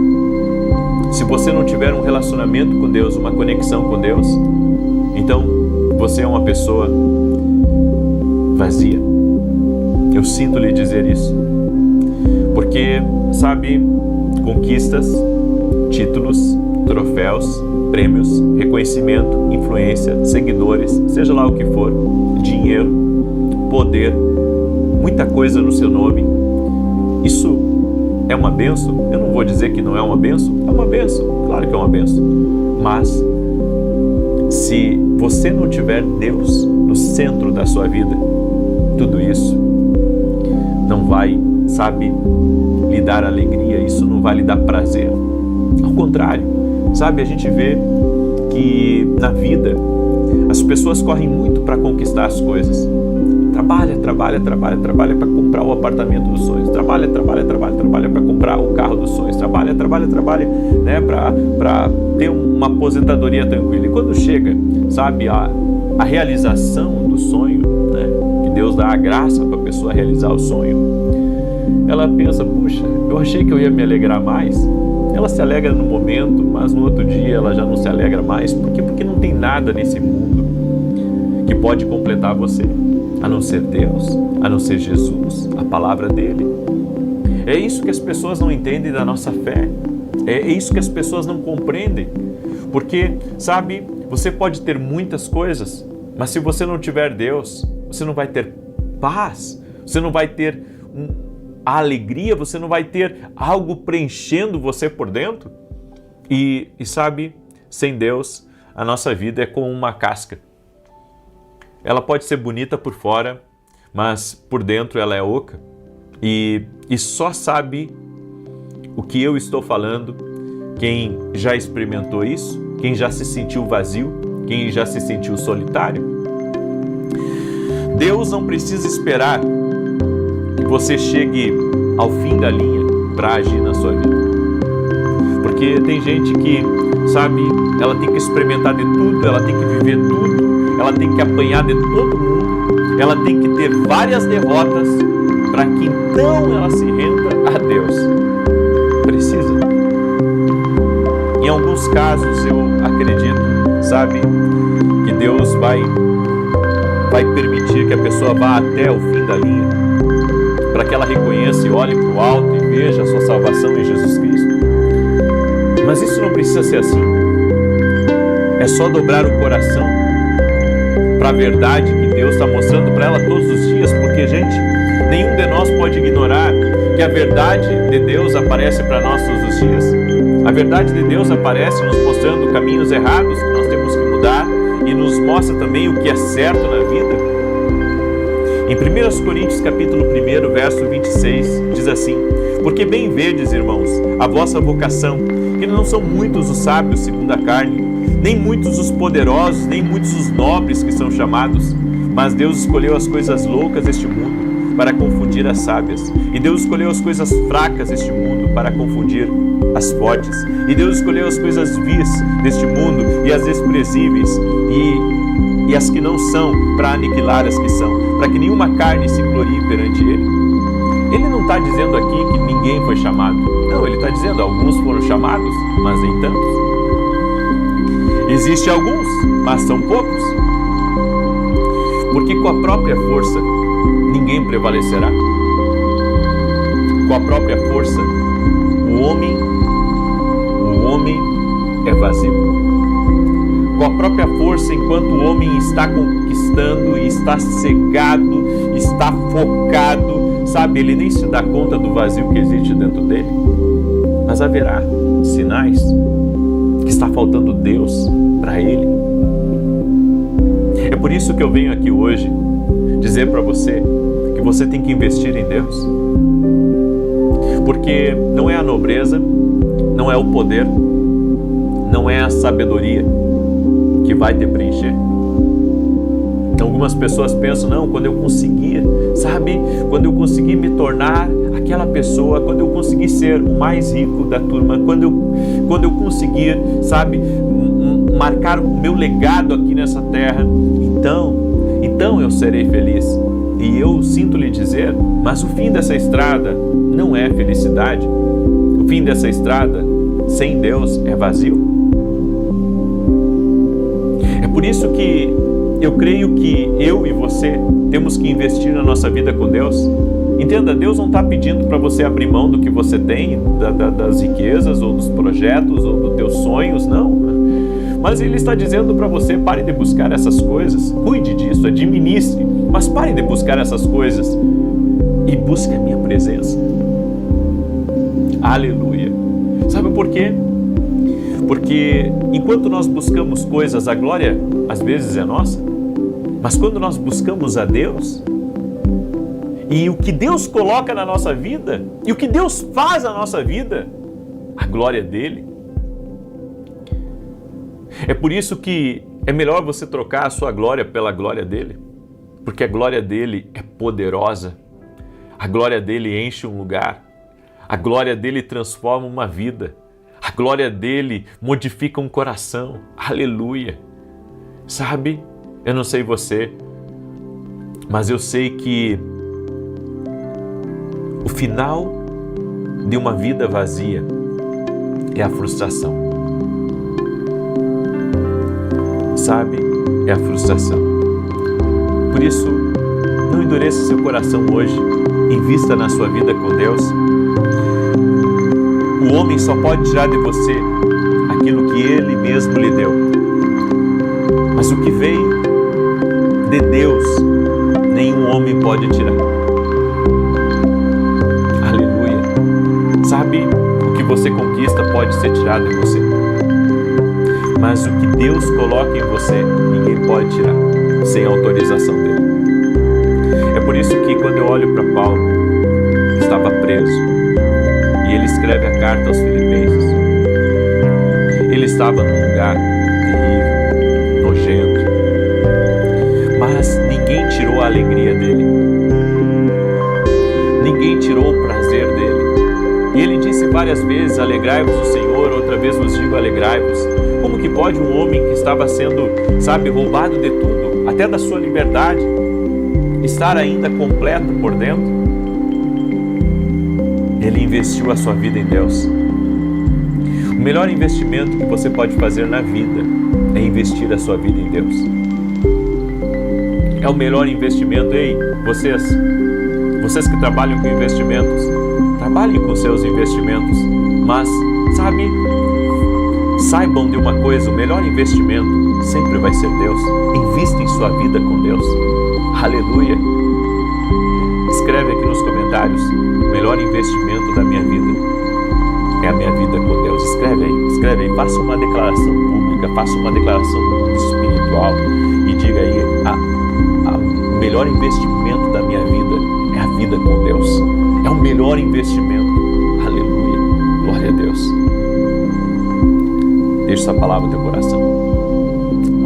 se você não tiver um relacionamento com Deus, uma conexão com Deus, então você é uma pessoa vazia. Eu sinto lhe dizer isso. Porque, sabe, conquistas, títulos, troféus, prêmios, reconhecimento, influência, seguidores, seja lá o que for, dinheiro, poder, muita coisa no seu nome, isso é uma bênção? Eu não vou dizer que não é uma bênção, é uma bênção, claro que é uma bênção. Mas, se você não tiver Deus no centro da sua vida, tudo isso não vai, sabe, lhe dar alegria, isso não vai lhe dar prazer. Ao contrário, sabe, a gente vê que na vida as pessoas correm muito para conquistar as coisas. Trabalha para comprar o apartamento dos sonhos. Trabalha para comprar o carro dos sonhos. Trabalha, né, para ter uma aposentadoria tranquila. E quando chega, sabe, a realização do sonho, né, que Deus dá a graça para a pessoa realizar o sonho, ela pensa, puxa, eu achei que eu ia me alegrar mais. Ela se alegra no momento, mas no outro dia ela já não se alegra mais. Por quê? Porque não tem nada nesse mundo que pode completar você, a não ser Deus, a não ser Jesus, a palavra dele. É isso que as pessoas não entendem da nossa fé. É isso que as pessoas não compreendem. Porque, sabe, você pode ter muitas coisas, mas se você não tiver Deus, você não vai ter paz, você não vai ter a alegria, você não vai ter algo preenchendo você por dentro. E sabe, sem Deus, a nossa vida é como uma casca. Ela pode ser bonita por fora, mas por dentro ela é oca. E só sabe o que eu estou falando quem já experimentou isso, quem já se sentiu vazio, quem já se sentiu solitário. Deus não precisa esperar que você chegue ao fim da linha para agir na sua vida. Porque tem gente que, sabe, ela tem que experimentar de tudo, ela tem que viver tudo, ela tem que apanhar de todo mundo, ela tem que ter várias derrotas para que então ela se renda a Deus. Precisa. Em alguns casos eu acredito, sabe, que Deus vai permitir que a pessoa vá até o fim da linha, para que ela reconheça e olhe para o alto e veja a sua salvação em Jesus Cristo. Mas isso não precisa ser assim. É só dobrar o coração para a verdade que Deus está mostrando para ela todos os dias, porque, gente, nenhum de nós pode ignorar que a verdade de Deus aparece para nós todos os dias. A verdade de Deus aparece nos mostrando caminhos errados que nós temos que mudar e nos mostra também o que é certo na vida. Em 1 Coríntios capítulo 1, verso 26, diz assim: porque bem vedes, irmãos, a vossa vocação, que não são muitos os sábios segundo a carne, nem muitos os poderosos, nem muitos os nobres que são chamados, mas Deus escolheu as coisas loucas deste mundo para confundir as sábias, e Deus escolheu as coisas fracas deste mundo para confundir as fortes, e Deus escolheu as coisas vis deste mundo e as desprezíveis e as que não são, para aniquilar as que são, para que nenhuma carne se glorie perante Ele. Ele não está dizendo aqui que ninguém foi chamado. Não, ele está dizendo alguns foram chamados, mas nem tantos. Existem alguns, mas são poucos. Porque com a própria força, ninguém prevalecerá. Com a própria força, o homem é vazio. Com a própria força, enquanto o homem está conquistando e está cegado, está focado, sabe, ele nem se dá conta do vazio que existe dentro dele. Mas haverá sinais que está faltando Deus para ele. É por isso que eu venho aqui hoje dizer para você que você tem que investir em Deus. Porque não é a nobreza, não é o poder, não é a sabedoria que vai te preencher. Algumas pessoas pensam, não, quando eu conseguir, sabe? Quando eu conseguir me tornar aquela pessoa, quando eu conseguir ser o mais rico da turma, quando eu conseguir, sabe, marcar o meu legado aqui nessa terra, então eu serei feliz. E eu sinto lhe dizer, mas o fim dessa estrada não é felicidade. O fim dessa estrada, sem Deus, é vazio. É por isso que eu creio que eu e você temos que investir na nossa vida com Deus. Entenda, Deus não está pedindo para você abrir mão do que você tem, das riquezas, ou dos projetos, ou dos teus sonhos, não. Mas Ele está dizendo para você, pare de buscar essas coisas, cuide disso, administre, mas pare de buscar essas coisas e busque a minha presença. Aleluia. Sabe por quê? Porque enquanto nós buscamos coisas, a glória às vezes é nossa, mas quando nós buscamos a Deus, e o que Deus coloca na nossa vida, e o que Deus faz na nossa vida, a glória é dele. É por isso que é melhor você trocar a sua glória pela glória dele, porque a glória dele é poderosa, a glória dele enche um lugar, a glória dele transforma uma vida, a glória dele modifica um coração. Aleluia! Sabe, eu não sei você, mas eu sei que o final de uma vida vazia é a frustração. Sabe, é a frustração. Por isso, não endureça seu coração hoje, invista na sua vida com Deus. O homem só pode tirar de você aquilo que Ele mesmo lhe deu. Mas o que veio de Deus, nenhum homem pode tirar. Aleluia. Sabe, o que você conquista pode ser tirado de você. Mas o que Deus coloca em você, ninguém pode tirar, sem autorização dele. É por isso que quando eu olho para Paulo, que estava preso, e ele escreve a carta aos Filipenses, ele estava num lugar terrível, nojento, mas ninguém tirou a alegria dele, ninguém tirou o prazer dele. E ele disse várias vezes, alegrai-vos o Senhor, outra vez vos digo, alegrai-vos. Como que pode um homem que estava sendo, sabe, roubado de tudo, até da sua liberdade, estar ainda completo por dentro? Ele investiu a sua vida em Deus. O melhor investimento que você pode fazer na vida é investir a sua vida em Deus. É o melhor investimento. Ei, vocês que trabalham com investimentos, trabalhem com seus investimentos, mas, sabe, saibam de uma coisa, o melhor investimento sempre vai ser Deus. Invista em sua vida com Deus. Aleluia. Escreve aqui nos comentários, o melhor investimento da minha vida é a minha vida com Deus. Escreve aí, faça uma declaração pública, faça uma declaração do mundo espiritual e diga aí, o melhor investimento da minha vida é a vida com Deus. É o melhor investimento. Aleluia. Glória a Deus. Deixa essa palavra no teu coração.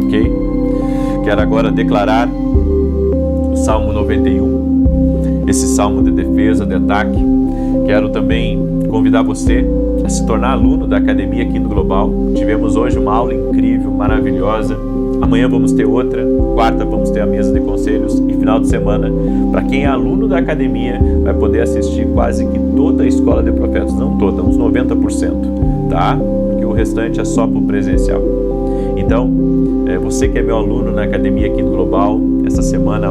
Ok? Quero agora declarar o Salmo 91, esse salmo de defesa, de ataque. Quero também convidar você a se tornar aluno da Academia Quinto Global. Tivemos hoje uma aula incrível, maravilhosa. Amanhã vamos ter outra, quarta vamos ter a mesa de conselhos e final de semana, para quem é aluno da academia, vai poder assistir quase que toda a Escola de Profetas, não toda, uns 90%, tá? Porque o restante é só para o presencial. Então, você que é meu aluno na Academia Quinto Global, essa semana,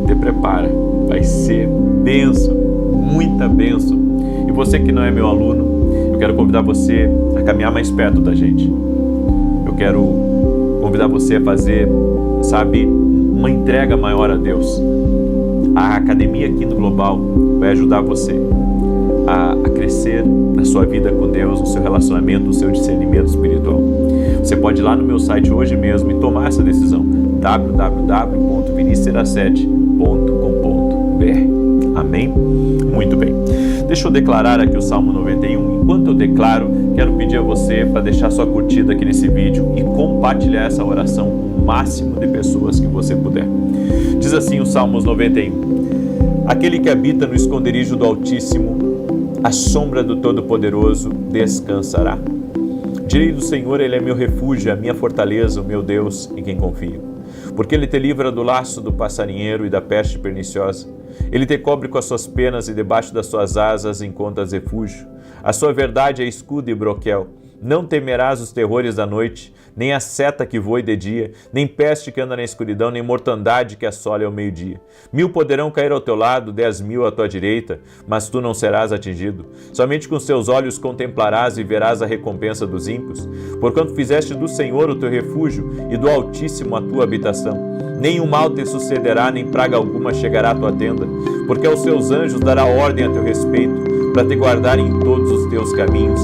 te prepara, vai ser bênção, muita bênção. E você que não é meu aluno, eu quero convidar você a caminhar mais perto da gente. Eu quero convidar você a fazer, sabe, uma entrega maior a Deus. A Academia Quinto Global vai ajudar você a crescer na sua vida com Deus, no seu relacionamento, no seu discernimento espiritual. Você pode ir lá no meu site hoje mesmo e tomar essa decisão, www.vinicius7.com.br. Amém? Muito bem. Deixa eu declarar aqui o Salmo 91. Enquanto eu declaro, quero pedir a você para deixar sua curtida aqui nesse vídeo e compartilhar essa oração com o máximo de pessoas que você puder. Diz assim o Salmos 91. Aquele que habita no esconderijo do Altíssimo, à sombra do Todo-Poderoso, descansará. Direi do Senhor, Ele é meu refúgio, a minha fortaleza, o meu Deus, em quem confio. Porque Ele te livra do laço do passarinheiro e da peste perniciosa. Ele te cobre com as suas penas e debaixo das suas asas encontras refúgio. A sua verdade é escudo e broquel. Não temerás os terrores da noite, nem a seta que voe de dia, nem peste que anda na escuridão, nem mortandade que assole ao meio-dia. 1000 poderão cair ao teu lado, 10.000 à tua direita, mas tu não serás atingido. Somente com os teus olhos contemplarás e verás a recompensa dos ímpios, porquanto fizeste do Senhor o teu refúgio e do Altíssimo a tua habitação. Nenhum mal te sucederá, nem praga alguma chegará à tua tenda, porque aos seus anjos dará ordem a teu respeito, para te guardarem em todos os teus caminhos.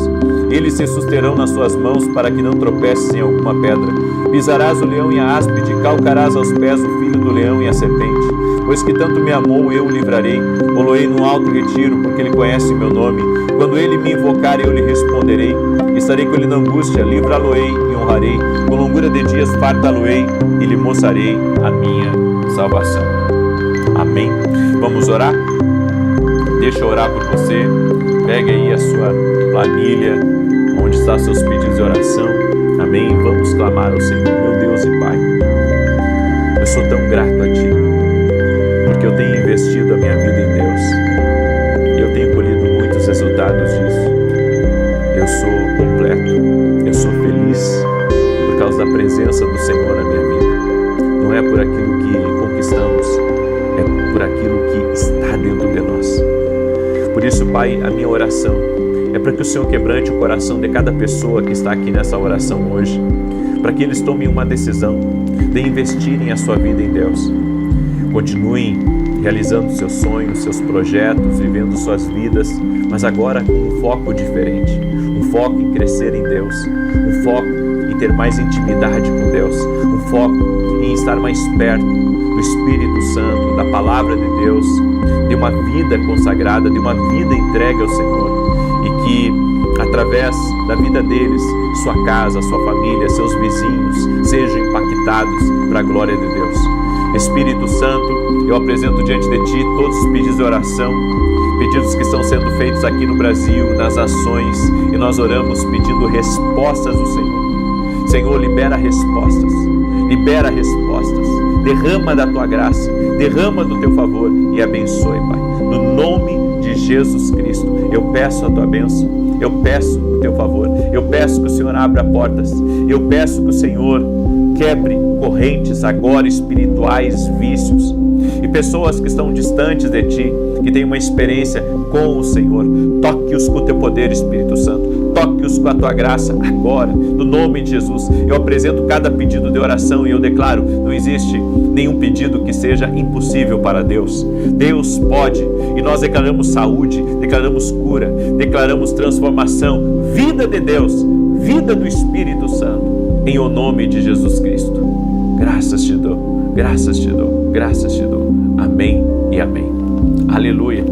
Eles se susterão nas suas mãos para que não tropeces em alguma pedra. Pisarás o leão e a áspide, calcarás aos pés o filho do leão e a serpente. Pois que tanto me amou, eu o livrarei. Poloei num alto retiro, porque ele conhece meu nome. Quando ele me invocar, eu lhe responderei. Estarei com ele na angústia, livrá-lo-ei e honrarei. Com longura de dias fartá-lo-ei e lhe mostrarei a minha salvação. Amém? Vamos orar? Deixa eu orar por você. Pega aí a sua planilha, onde estão seus pedidos de oração. Amém? Vamos clamar ao Senhor, meu Deus e Pai. Eu sou tão grato a Ti, porque eu tenho investido a minha vida em Deus. E eu tenho colhido muitos resultados disso. Eu sou completo, eu sou feliz por causa da presença do Senhor na minha vida. Não é por aquilo que conquistamos, é por aquilo que está dentro de nós. Por isso, Pai, a minha oração é para que o Senhor quebrante o coração de cada pessoa que está aqui nessa oração hoje, para que eles tomem uma decisão de investirem a sua vida em Deus. Continuem realizando seus sonhos, seus projetos, vivendo suas vidas, mas agora com um foco diferente, um foco em crescer em Deus, um foco em ter mais intimidade com Deus, um foco em estar mais perto do Espírito Santo, da Palavra de Deus, de uma vida consagrada, de uma vida entregue ao Senhor, e que através da vida deles, sua casa, sua família, seus vizinhos sejam impactados para a glória de Deus. Espírito Santo, eu apresento diante de Ti todos os pedidos de oração, pedidos que estão sendo feitos aqui no Brasil, nas ações, e nós oramos pedindo respostas do Senhor. Senhor, libera respostas, derrama da Tua graça, derrama do Teu favor e abençoe, Pai. No nome de Jesus Cristo, eu peço a Tua bênção, eu peço o Teu favor, eu peço que o Senhor abra portas, eu peço que o Senhor quebre correntes agora espirituais, vícios, e pessoas que estão distantes de Ti, que têm uma experiência com o Senhor. Toque-os com o Teu poder, Espírito Santo. Toque-os com a Tua graça agora, no nome de Jesus. Eu apresento cada pedido de oração e eu declaro, não existe nenhum pedido que seja impossível para Deus. Deus pode, e nós declaramos saúde, declaramos cura, declaramos transformação, vida de Deus, vida do Espírito Santo, em o nome de Jesus Cristo. Graças te dou, graças te dou, graças te dou. Amém e amém. Aleluia.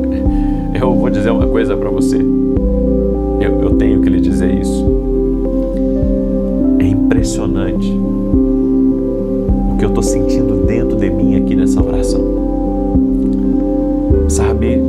Eu vou dizer uma coisa para você. Eu tenho que lhe dizer isso. É impressionante o que eu estou sentindo dentro de mim aqui nessa oração. Sabe,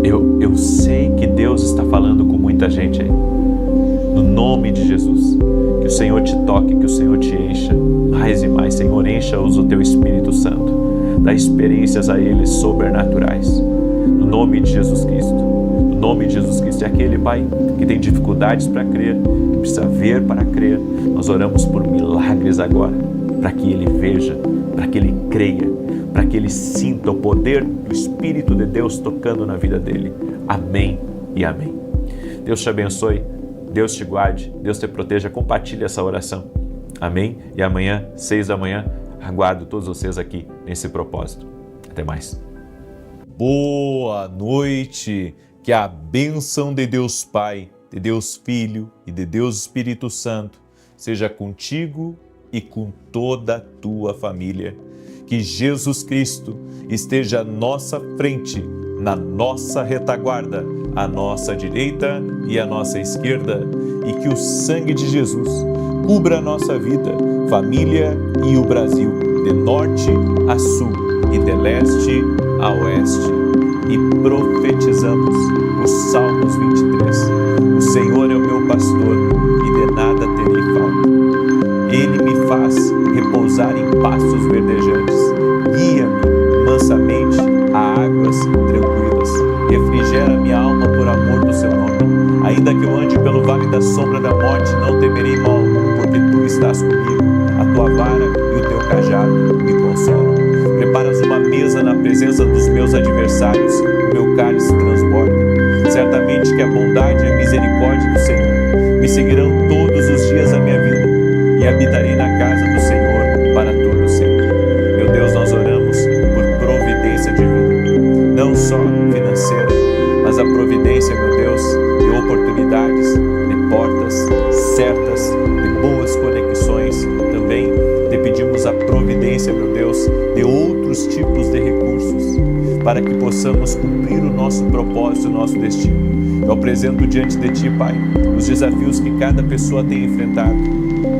eu sei que Deus está falando com muita gente aí. No nome de Jesus, que o Senhor te toque, que o Senhor te encha mais e mais. Senhor, encha-os do Teu Espírito Santo. Dá experiências a eles sobrenaturais. No nome de Jesus Cristo. No nome de Jesus Cristo. E aquele, Pai, que tem dificuldades para crer, que precisa ver para crer, nós oramos por milagres agora, para que ele veja, para que ele creia, para que ele sinta o poder do Espírito de Deus tocando na vida dele. Amém e amém. Deus te abençoe, Deus te guarde, Deus te proteja. Compartilhe essa oração. Amém? E amanhã, 6 da manhã, aguardo todos vocês aqui nesse propósito. Até mais. Boa noite! que a bênção de Deus Pai, de Deus Filho e de Deus Espírito Santo seja contigo e com toda a tua família. Que Jesus Cristo esteja à nossa frente, na nossa retaguarda, à nossa direita e à nossa esquerda, e que o sangue de Jesus cubra a nossa vida, família e o Brasil, de norte a sul e de leste a oeste. E profetizamos os Salmos 23. O Senhor é o meu pastor e de nada terei falta. Ele me faz repousar em pastos verdejantes, guia-me mansamente a águas tranquilas, refrigera minha alma por amor do seu nome. Ainda que eu ande pelo vale da sombra da morte, não temerei mal algum, porque tu estás comigo, a tua vara e o teu cajado me consolam. Preparas uma mesa na presença dos meus adversários, o meu cálice transborda. Certamente que a bondade e a misericórdia do Senhor me seguirão todos os dias da minha vida, e habitarei na casa do Senhor para todo sempre. Meu Deus, nós oramos por providência divina, não só financeira, mas a providência, meu Deus, de oportunidades, de portas certas, de boas conexões. Também te pedimos a providência, meu Deus, de outros tipos de recursos, para que possamos cumprir o nosso propósito, o nosso destino. Eu apresento diante de Ti, Pai, os desafios que cada pessoa tem enfrentado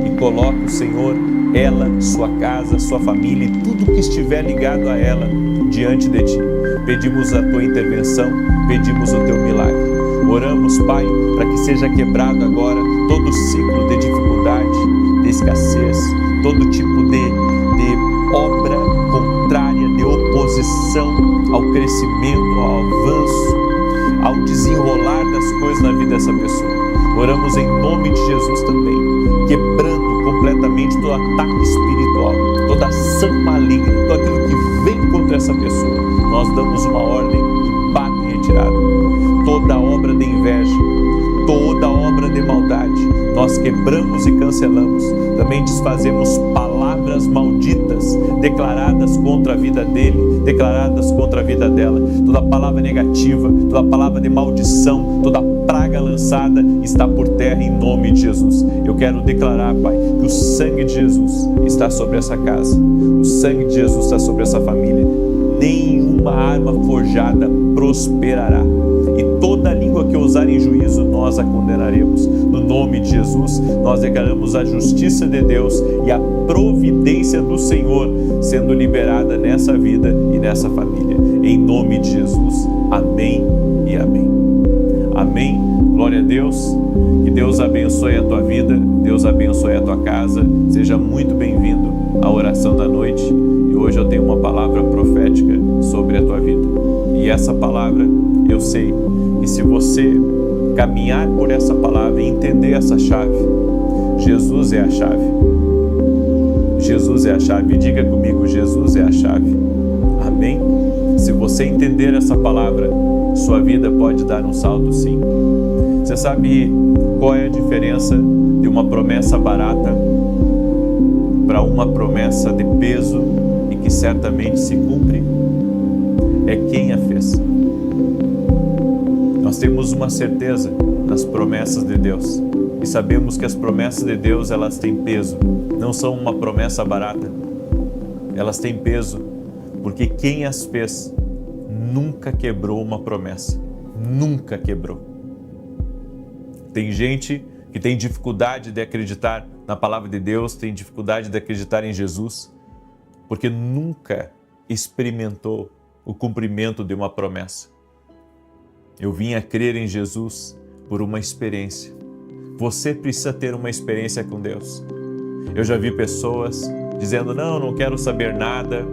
e coloco, Senhor, ela, sua casa, sua família e tudo que estiver ligado a ela diante de Ti. Pedimos a Tua intervenção, pedimos o Teu milagre. Oramos, Pai, para que seja quebrado agora todo ciclo de dificuldade, de escassez, todo tipo de obra contrária, de oposição ao crescimento, ao avanço, ao desenrolar das coisas na vida dessa pessoa. Oramos em nome de Jesus também, quebrando completamente todo ataque espiritual, toda ação maligna, tudo aquilo que vem contra essa pessoa. Nós damos uma ordem e bate em retirada. Toda obra de inveja, toda obra de maldade, nós quebramos e cancelamos. Também desfazemos palavras malditas declaradas contra a vida dele, declaradas contra a vida dela. Toda palavra negativa, toda palavra de maldição, toda praga lançada está por terra em nome de Jesus. Eu quero declarar, Pai, que o sangue de Jesus está sobre essa casa, o sangue de Jesus está sobre essa família. Nenhuma arma forjada prosperará, e toda língua que ousar em juízo nós a condenaremos. No nome de Jesus, nós declaramos a justiça de Deus e a providência do Senhor sendo liberada nessa vida e nessa família. Em nome de Jesus, amém e amém. Amém. Glória a Deus. Que Deus abençoe a tua vida, Deus abençoe a tua casa. Seja muito bem-vindo à oração da noite. E hoje eu tenho uma palavra profética sobre a tua vida. E essa palavra, eu sei que se você caminhar por essa palavra e entender essa chave, Jesus é a chave. Jesus é a chave. Diga comigo, Jesus é a chave. Amém? Se você entender essa palavra, sua vida pode dar um salto, sim. Você sabe qual é a diferença de uma promessa barata para uma promessa de peso e que certamente se cumpre? É quem a fez. Nós temos uma certeza nas promessas de Deus e sabemos que as promessas de Deus, elas têm peso, não são uma promessa barata, elas têm peso, porque quem as fez nunca quebrou uma promessa, nunca quebrou. Tem gente que tem dificuldade de acreditar na palavra de Deus, tem dificuldade de acreditar em Jesus, porque nunca experimentou o cumprimento de uma promessa. Eu vim a crer em Jesus por uma experiência. Você precisa ter uma experiência com Deus. Eu já vi pessoas dizendo, não quero saber nada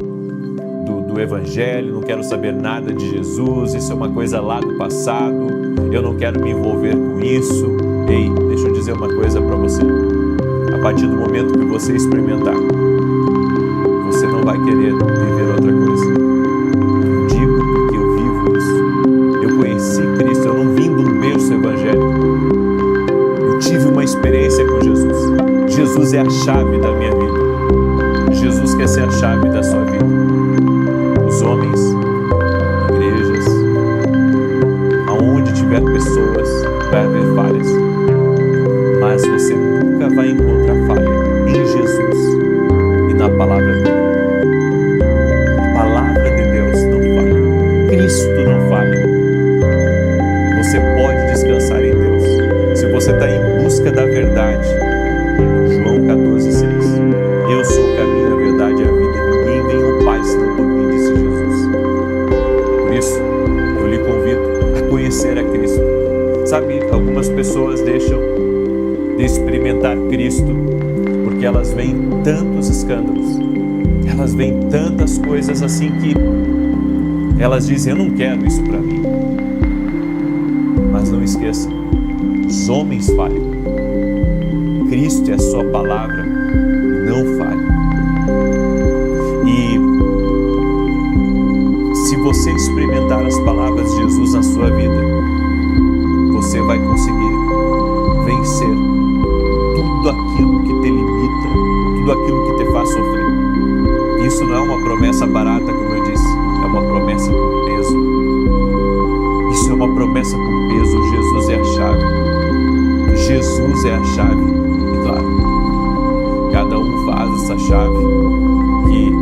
do Evangelho, não quero saber nada de Jesus, isso é uma coisa lá do passado, eu não quero me envolver com isso. Ei, deixa eu dizer uma coisa para você. A partir do momento que você experimentar, você não vai querer viver outra coisa. Eu digo porque eu vivo isso. Eu conheci Cristo, eu não vim de um berço evangélico. Eu tive uma experiência com Jesus. Jesus é a chave da minha vida. Jesus quer ser a chave da sua vida. Os homens, igrejas, aonde tiver pessoas, vai haver falhas. Mas você nunca vai encontrar falha em Jesus e na palavra dele. A palavra de Deus não falha. Cristo não falha. Você pode descansar em Deus. Se você está em busca da verdade, João 14,6. Eu sou o caminho, a verdade e a vida. Ninguém vem ao Pai senão por mim, disse Jesus. Por isso, eu lhe convido a conhecer a Cristo. Sabe, algumas pessoas deixam de experimentar Cristo porque elas veem tantos escândalos, elas veem tantas coisas assim que elas dizem, eu não quero isso para mim. Mas não esqueça, os homens falham. Cristo é a sua palavra, não falha. E se você experimentar as palavras de Jesus na sua vida, você vai conseguir vencer tudo aquilo que te limita, tudo aquilo que te faz sofrer. Isso não é uma promessa barata, como eu disse, é uma promessa com peso. Isso é uma promessa com peso. Jesus é a chave. Jesus é a chave. E claro, cada um faz essa chave que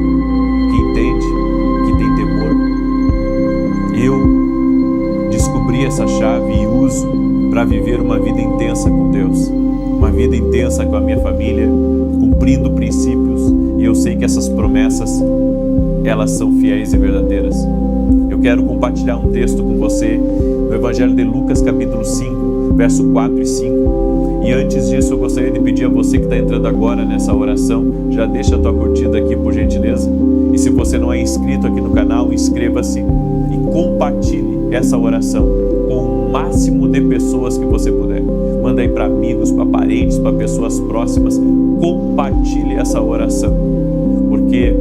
entende, que tem temor. Eu descobri essa chave e uso para viver uma vida intensa com Deus, uma vida intensa com a minha família, cumprindo princípios. E eu sei que essas promessas, elas são fiéis e verdadeiras. Eu quero compartilhar um texto com você no Evangelho de Lucas, capítulo 5, verso 4 e 5. E antes disso, eu gostaria de pedir a você que está entrando agora nessa oração, já deixa a tua curtida aqui, por gentileza. E se você não é inscrito aqui no canal, inscreva-se e compartilhe essa oração com o máximo de pessoas que você puder. Manda aí para amigos, para parentes, para pessoas próximas. Compartilhe essa oração, porque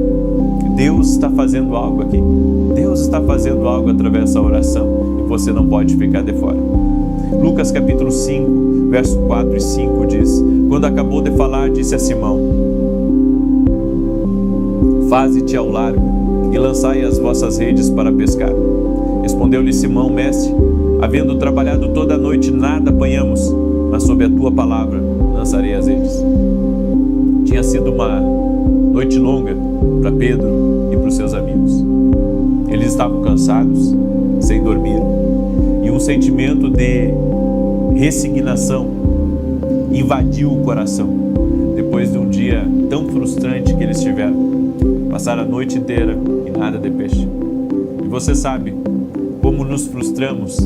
Deus está fazendo algo aqui. Deus está fazendo algo através dessa oração e você não pode ficar de fora. Lucas capítulo 5, verso 4 e 5 diz: quando acabou de falar, disse a Simão: faze-te ao largo e lançai as vossas redes para pescar. Respondeu-lhe Simão: mestre, havendo trabalhado toda a noite, nada apanhamos, mas sob a tua palavra lançarei as redes. Tinha sido uma noite longa para Pedro e para os seus amigos. Eles estavam cansados, sem dormir, e um sentimento de resignação invadiu o coração, depois de um dia tão frustrante que eles tiveram. Passaram a noite inteira e nada de peixe. E você sabe como nos frustramos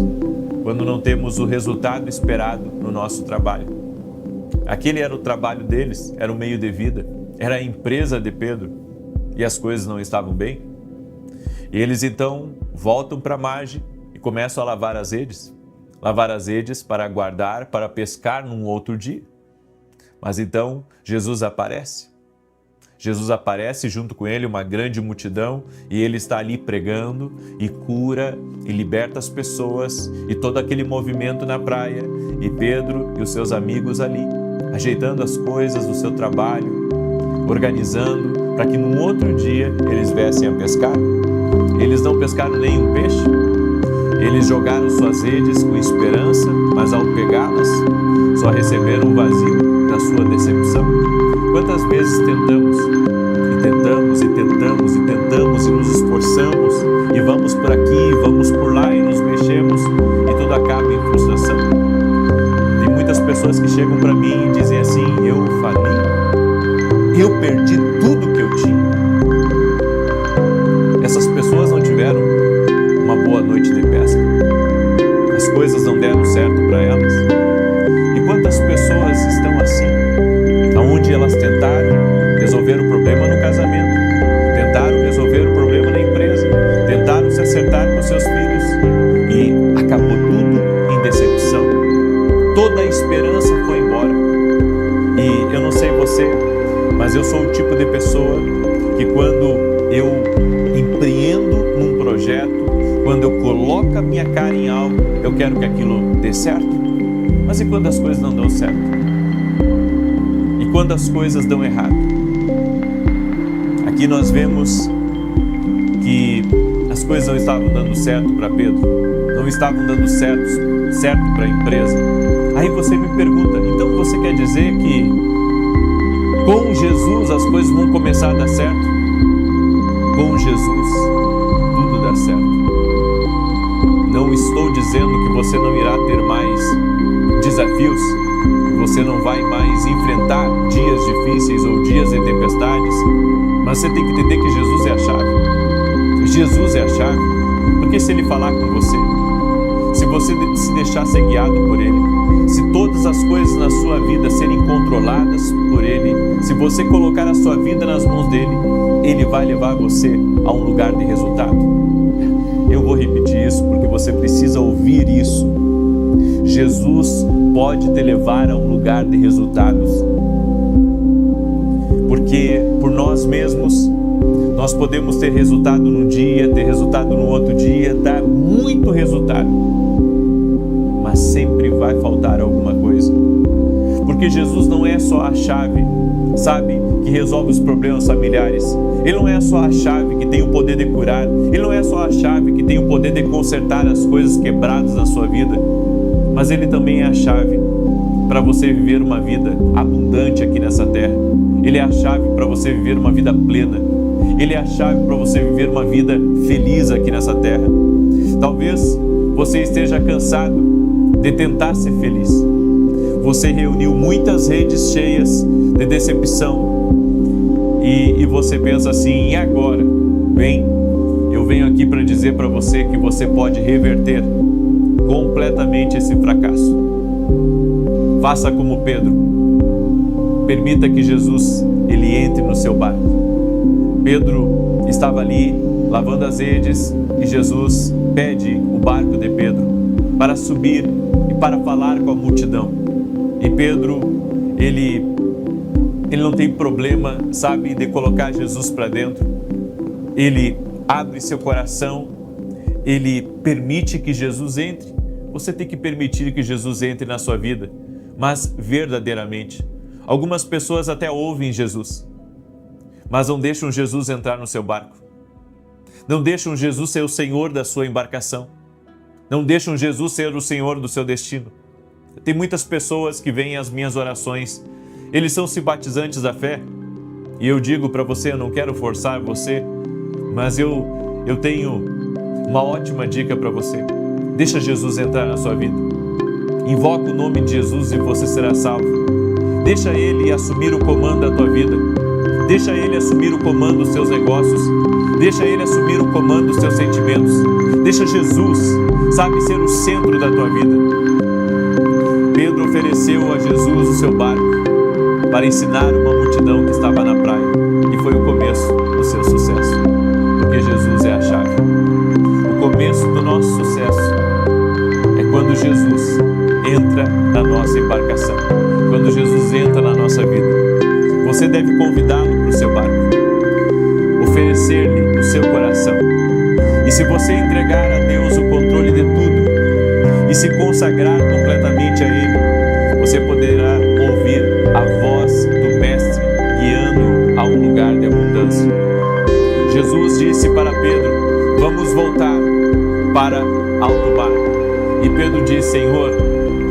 quando não temos o resultado esperado no nosso trabalho. Aquele era o trabalho deles, era o meio de vida, era a empresa de Pedro, e as coisas não estavam bem. E eles então voltam para a margem e começam a lavar as redes para guardar, para pescar num outro dia. Mas então Jesus aparece. Jesus aparece, junto com ele uma grande multidão, e ele está ali pregando e cura e liberta as pessoas, e todo aquele movimento na praia, e Pedro e os seus amigos ali, ajeitando as coisas do seu trabalho, organizando para que no outro dia eles viessem a pescar. Eles não pescaram nenhum peixe, eles jogaram suas redes com esperança, mas ao pegá-las, só receberam o vazio da sua decepção. Quantas vezes tentamos e nos esforçamos, e vamos por aqui, vamos por lá, e nos mexemos, e tudo acaba em frustração. Tem muitas pessoas que chegam para mim e dizem assim: eu falei, eu perdi tudo que eu tinha. Essas pessoas não tiveram uma boa noite de pesca, as coisas não deram certo para elas. E quantas pessoas estão assim, aonde elas tentaram resolver o problema no casamento, tentaram resolver o problema na empresa, tentaram se acertar com seus filhos, e acabou tudo em decepção. Toda a esperança foi embora. E eu não sei você, mas eu sou o tipo de pessoa que quando eu empreendo num projeto, quando eu coloco a minha cara em algo, eu quero que aquilo dê certo. Mas e quando as coisas não dão certo? E quando as coisas dão errado? Aqui nós vemos que as coisas não estavam dando certo para Pedro, não estavam dando certo para a empresa. Aí você me pergunta, então você quer dizer que com Jesus as coisas vão começar a dar certo? Com Jesus tudo dá certo. Não estou dizendo que você não irá ter mais desafios, você não vai mais enfrentar dias difíceis ou dias de tempestades, mas você tem que entender que Jesus é a chave. Jesus é a chave, porque se Ele falar com você, se você se deixar ser guiado por Ele, se todas as coisas na sua vida serem controladas por Ele, se você colocar a sua vida nas mãos dEle, Ele vai levar você a um lugar de resultado. Eu vou repetir isso porque você precisa ouvir isso. Jesus pode te levar a um lugar de resultados. Porque por nós mesmos, nós podemos ter resultado num dia, ter resultado no outro dia, dar muito resultado. Mas sempre vai faltar alguma coisa. Porque Jesus não é só a chave, sabe, que resolve os problemas familiares. Ele não é só a chave que tem o poder de curar. Ele não é só a chave que tem o poder de consertar as coisas quebradas na sua vida. Mas Ele também é a chave para você viver uma vida abundante aqui nessa terra. Ele é a chave para você viver uma vida plena. Ele é a chave para você viver uma vida feliz aqui nessa terra. Talvez você esteja cansado de tentar ser feliz. Você reuniu muitas redes cheias de decepção e você pensa assim, e agora? Bem, eu venho aqui para dizer para você que você pode reverter completamente esse fracasso. Faça como Pedro. Permita que Jesus ele entre no seu barco. Pedro estava ali lavando as redes e Jesus pede o barco de Pedro para subir e para falar com a multidão. E Pedro, ele não tem problema, sabe, de colocar Jesus para dentro. Ele abre seu coração, ele permite que Jesus entre. Você tem que permitir que Jesus entre na sua vida, mas verdadeiramente. Algumas pessoas até ouvem Jesus, mas não deixam Jesus entrar no seu barco. Não deixam Jesus ser o Senhor da sua embarcação. Não deixam Jesus ser o Senhor do seu destino. Tem muitas pessoas que vêm às minhas orações, eles são simpatizantes da fé, e eu digo para você, eu não quero forçar você, mas eu tenho uma ótima dica para você. Deixa Jesus entrar na sua vida. Invoca o nome de Jesus e você será salvo. Deixa Ele assumir o comando da tua vida. Deixa Ele assumir o comando dos seus negócios. Deixa Ele assumir o comando dos seus sentimentos. Deixa Jesus, sabe, ser o centro da tua vida. Pedro ofereceu a Jesus o seu barco para ensinar uma multidão que estava na praia. E foi o começo do seu sucesso. Porque Jesus é a chave. O começo do nosso sucesso é quando Jesus entra na nossa embarcação. Quando Jesus entra na nossa vida. Você deve convidá-lo para o seu barco. Oferecer-lhe o seu coração. E se você entregar a Deus o controle de tudo e se consagrar completamente a Ele, você poderá ouvir a voz do Mestre guiando a um lugar de abundância. Jesus disse para Pedro, vamos voltar para alto mar. E Pedro disse, Senhor,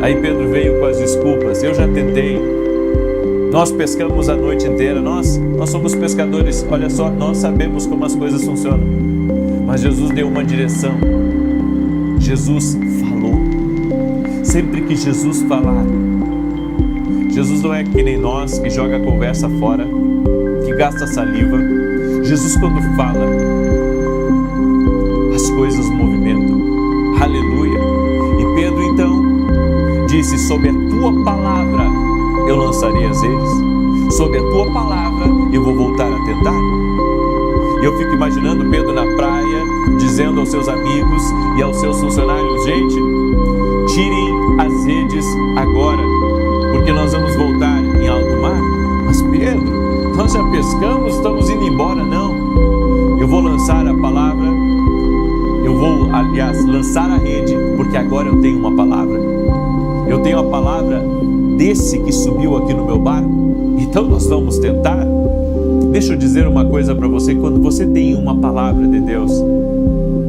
aí Pedro veio com as desculpas, eu já tentei, nós pescamos a noite inteira, nós somos pescadores, olha só, nós sabemos como as coisas funcionam. Mas Jesus deu uma direção, Jesus falou. Sempre que Jesus falar, Jesus não é que nem nós, que joga a conversa fora, que gasta saliva. Jesus quando fala, as coisas movimentam. Aleluia. E Pedro então disse, sob a tua palavra eu lançarei as redes, sob a tua palavra eu vou voltar a tentar. E eu fico imaginando Pedro na praia, dizendo aos seus amigos e aos seus funcionários, gente, tirem as redes agora, porque nós vamos voltar em alto mar. Mas Pedro, nós já pescamos, estamos indo embora. Não, eu vou lançar a palavra, eu vou, aliás, lançar a rede, porque agora eu tenho uma palavra. Eu tenho a palavra desse que subiu aqui no meu barco, então nós vamos tentar. Deixa eu dizer uma coisa para você, quando você tem uma palavra de Deus,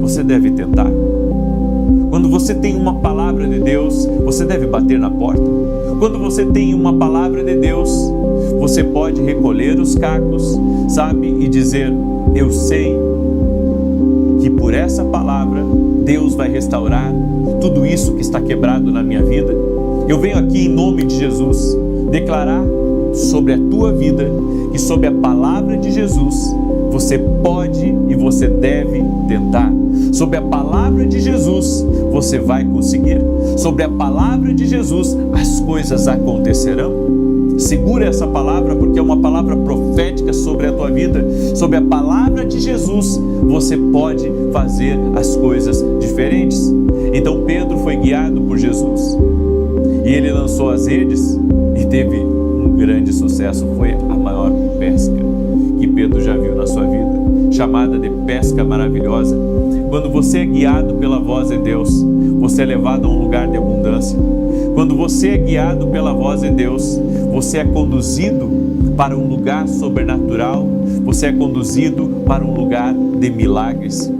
você deve tentar. Quando você tem uma palavra de Deus, você deve bater na porta. Quando você tem uma palavra de Deus, você pode recolher os cacos, sabe? E dizer, eu sei que por essa palavra Deus vai restaurar tudo isso que está quebrado na minha vida. Eu venho aqui em nome de Jesus declarar sobre a tua vida e sobre a palavra de Jesus, você pode e você deve tentar. Sobre a palavra de Jesus, você vai conseguir. Sobre a palavra de Jesus, as coisas acontecerão. Segura essa palavra, porque é uma palavra profética sobre a tua vida. Sobre a palavra de Jesus, você pode fazer as coisas diferentes. Então Pedro foi guiado por Jesus e ele lançou as redes e teve um grande sucesso. Foi a maior pesca que Pedro já viu na sua vida, chamada de pesca maravilhosa. Quando você é guiado pela voz de Deus, você é levado a um lugar de abundância. Quando você é guiado pela voz de Deus, você é conduzido para um lugar sobrenatural, você é conduzido para um lugar de milagres.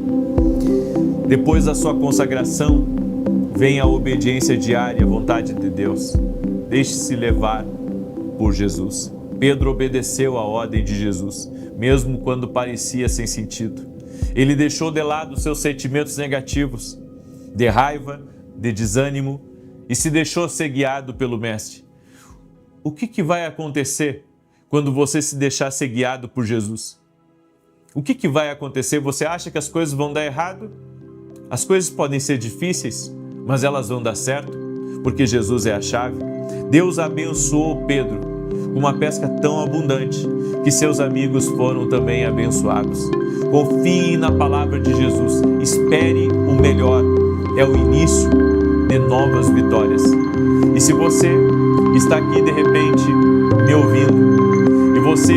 Depois da sua consagração, vem a obediência diária à vontade de Deus. Deixe-se levar por Jesus. Pedro obedeceu a ordem de Jesus, mesmo quando parecia sem sentido. Ele deixou de lado seus sentimentos negativos, de raiva, de desânimo, e se deixou ser guiado pelo Mestre. O que vai acontecer quando você se deixar ser guiado por Jesus? O que vai acontecer? Você acha que as coisas vão dar errado? As coisas podem ser difíceis, mas elas vão dar certo, porque Jesus é a chave. Deus abençoou Pedro com uma pesca tão abundante que seus amigos foram também abençoados. Confie na palavra de Jesus, espere o melhor, é o início de novas vitórias. E se você está aqui de repente me ouvindo e você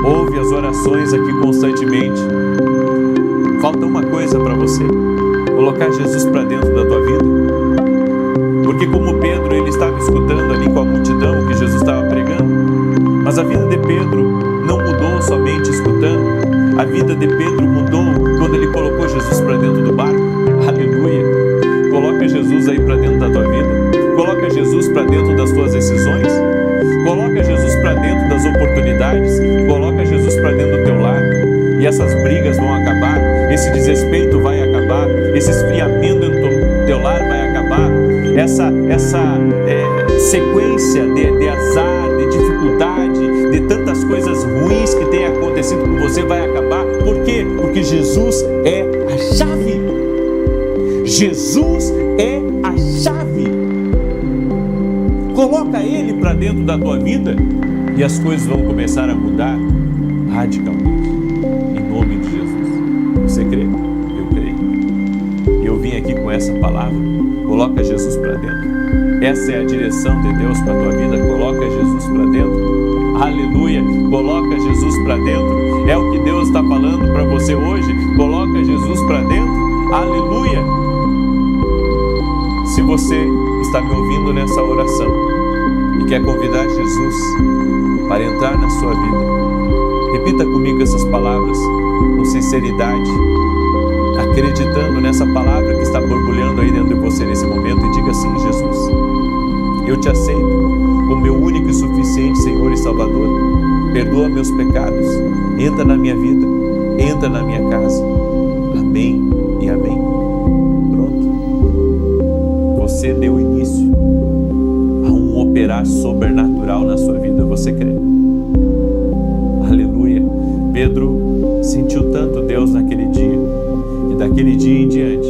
ouve as orações aqui constantemente, falta uma coisa para você: colocar Jesus para dentro da tua vida. Porque como Pedro, ele estava escutando ali com a multidão o que Jesus estava pregando, mas a vida de Pedro não mudou somente escutando. A vida de Pedro mudou quando ele colocou Jesus para dentro do barco. Aleluia! Coloca Jesus aí para dentro da tua vida. Coloca Jesus para dentro das tuas decisões. Coloca Jesus para dentro das oportunidades. Coloca Jesus para dentro do teu lar. E essas brigas vão acabar. Esse desrespeito vai acabar. Esse esfriamento no teu lar vai acabar. Essa sequência de azar, de dificuldade, de tantas coisas ruins que têm acontecido com você vai acabar. Por quê? Porque Jesus é a chave. Jesus é a chave. Coloca Ele para dentro da tua vida e as coisas vão começar a mudar radicalmente. Em nome de Jesus. Você crê? Eu creio. Eu vim aqui com essa palavra. Coloca Jesus para dentro. Essa é a direção de Deus para a tua vida. Coloca Jesus para dentro. Aleluia. Coloca Jesus para dentro. É o que Deus está falando para você hoje. Coloca Jesus para dentro. Aleluia. Se você está me ouvindo nessa oração e quer convidar Jesus para entrar na sua vida, repita comigo essas palavras com sinceridade, acreditando nessa palavra que está borbulhando aí dentro de você nesse momento, e diga assim: Jesus, eu te aceito como meu único e suficiente Senhor e Salvador. Perdoa meus pecados, entra na minha vida, entra na minha casa. Amém e amém. Você deu início a um operar sobrenatural na sua vida. Você crê? Aleluia. Pedro sentiu tanto Deus naquele dia, e daquele dia em diante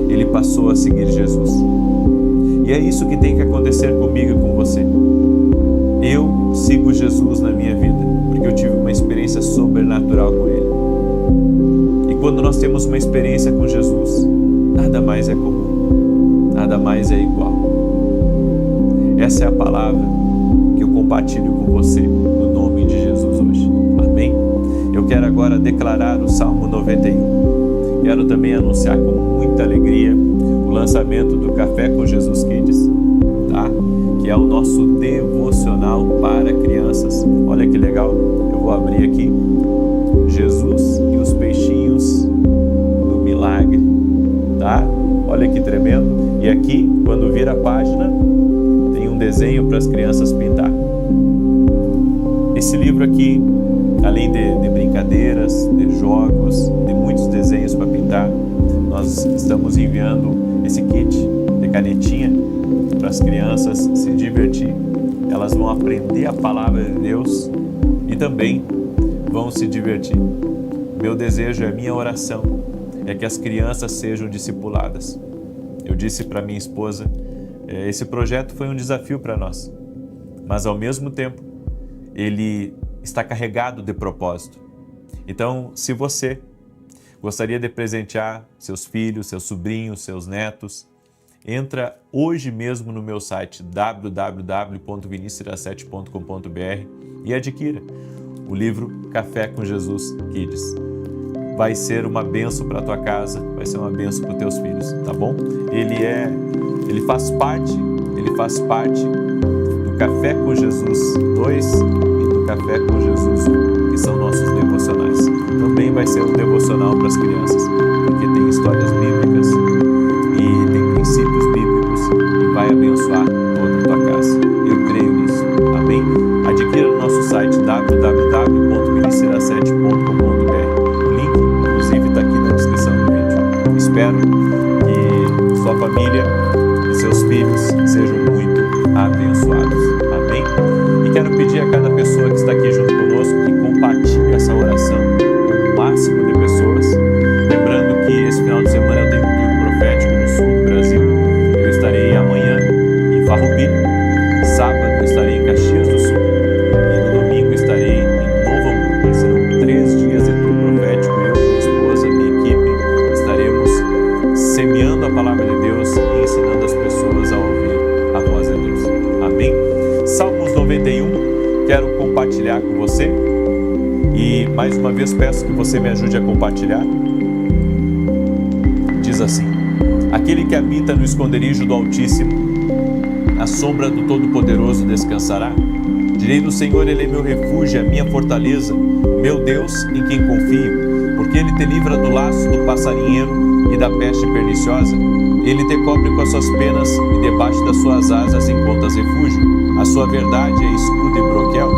ele passou a seguir Jesus. E é isso que tem que acontecer comigo e com você. Eu sigo Jesus na minha vida porque eu tive uma experiência sobrenatural com Ele. E quando nós temos uma experiência com Jesus, nada mais é comum, nada mais é igual. Essa é a palavra que eu compartilho com você no nome de Jesus hoje. Amém? Eu quero agora declarar o Salmo 91. Quero também anunciar com muita alegria o lançamento do Café com Jesus Kids, tá? Que é o nosso devocional para crianças. Olha que legal. Eu vou abrir aqui. Jesus e os peixinhos tá? Olha que tremendo. E aqui, quando vira a página, tem um desenho para as crianças pintar. Esse livro aqui, além de brincadeiras, de jogos, de muitos desenhos para pintar, nós estamos enviando esse kit de canetinha para as crianças se divertir. Elas vão aprender a palavra de Deus e também vão se divertir. Meu desejo, a minha oração é que as crianças sejam discipuladas. Eu disse para minha esposa, esse projeto foi um desafio para nós, mas ao mesmo tempo ele está carregado de propósito. Então, se você gostaria de presentear seus filhos, seus sobrinhos, seus netos, entra hoje mesmo no meu site www.vinicius17.com.br e adquira o livro Café com Jesus Kids. Vai ser uma bênção para a tua casa, vai ser uma bênção para os teus filhos, tá bom? Ele faz parte do Café com Jesus 2 e do Café com Jesus 1, que são nossos devocionais. Também vai ser um devocional para as crianças, porque tem histórias bíblicas e tem princípios bíblicos e vai abençoar toda a tua casa. Eu creio nisso, amém? Adquira no nosso site www.vinicius17.com.br. O link, inclusive, está aqui na descrição do vídeo. Espero que sua família e seus filhos sejam muito abençoados, amém? E quero pedir a cada pessoa que está aqui junto conosco que compartilhe essa oração com o máximo de pessoas. Lembrando que esse final de semana eu tenho um tour profético no sul do Brasil. Eu estarei amanhã em Farroupilha, sábado eu estarei em Caxias do Sul e no domingo estarei em Novo Hamburgo. Serão 3 dias de tour profético. Eu, minha esposa, minha equipe estaremos semeando a palavra de Deus e ensinando as pessoas a ouvir a voz de Deus. Amém? Salmos 91, quero compartilhar com você e mais uma vez peço que você me ajude a compartilhar. Diz assim: aquele que habita no esconderijo do Altíssimo, à sombra do Todo-Poderoso descansará. Direi do Senhor, Ele é meu refúgio, a minha fortaleza, meu Deus em quem confio, porque Ele te livra do laço do passarinheiro e da peste perniciosa. Ele te cobre com as suas penas e debaixo das suas asas encontras refúgio. A sua verdade é escudo e broquel.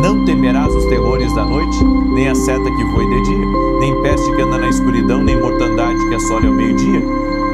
Não temerás os terrores da noite, nem a seta que voe de dia, nem peste que anda na escuridão, nem mortandade que assole ao meio-dia.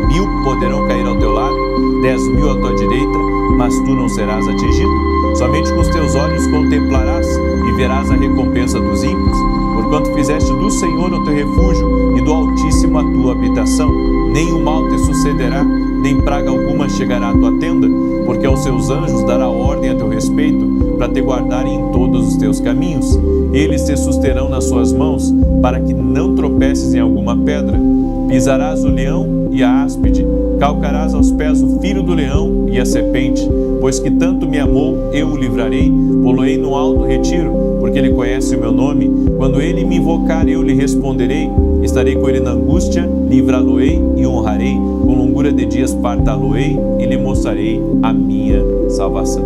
1000 poderão cair ao teu lado, 10.000 à tua direita, mas tu não serás atingido. Somente com os teus olhos contemplarás e verás a recompensa dos ímpios, porquanto fizeste do Senhor o teu refúgio e do Altíssimo a tua habitação. Nem o mal te sucederá, nem praga alguma chegará à tua tenda, porque aos seus anjos dará ordem a teu respeito, para te guardarem em todos os teus caminhos. Eles te susterão nas suas mãos, para que não tropeces em alguma pedra. Pisarás o leão e a áspide, calcarás aos pés o filho do leão e a serpente. Pois que tanto me amou, eu o livrarei, pô-lo-ei no alto retiro, porque ele conhece o meu nome. Quando ele me invocar, eu lhe responderei. Estarei com ele na angústia, livrá-lo-ei e honrarei. Com longura de dias fartá-lo-ei e lhe mostrarei a minha salvação.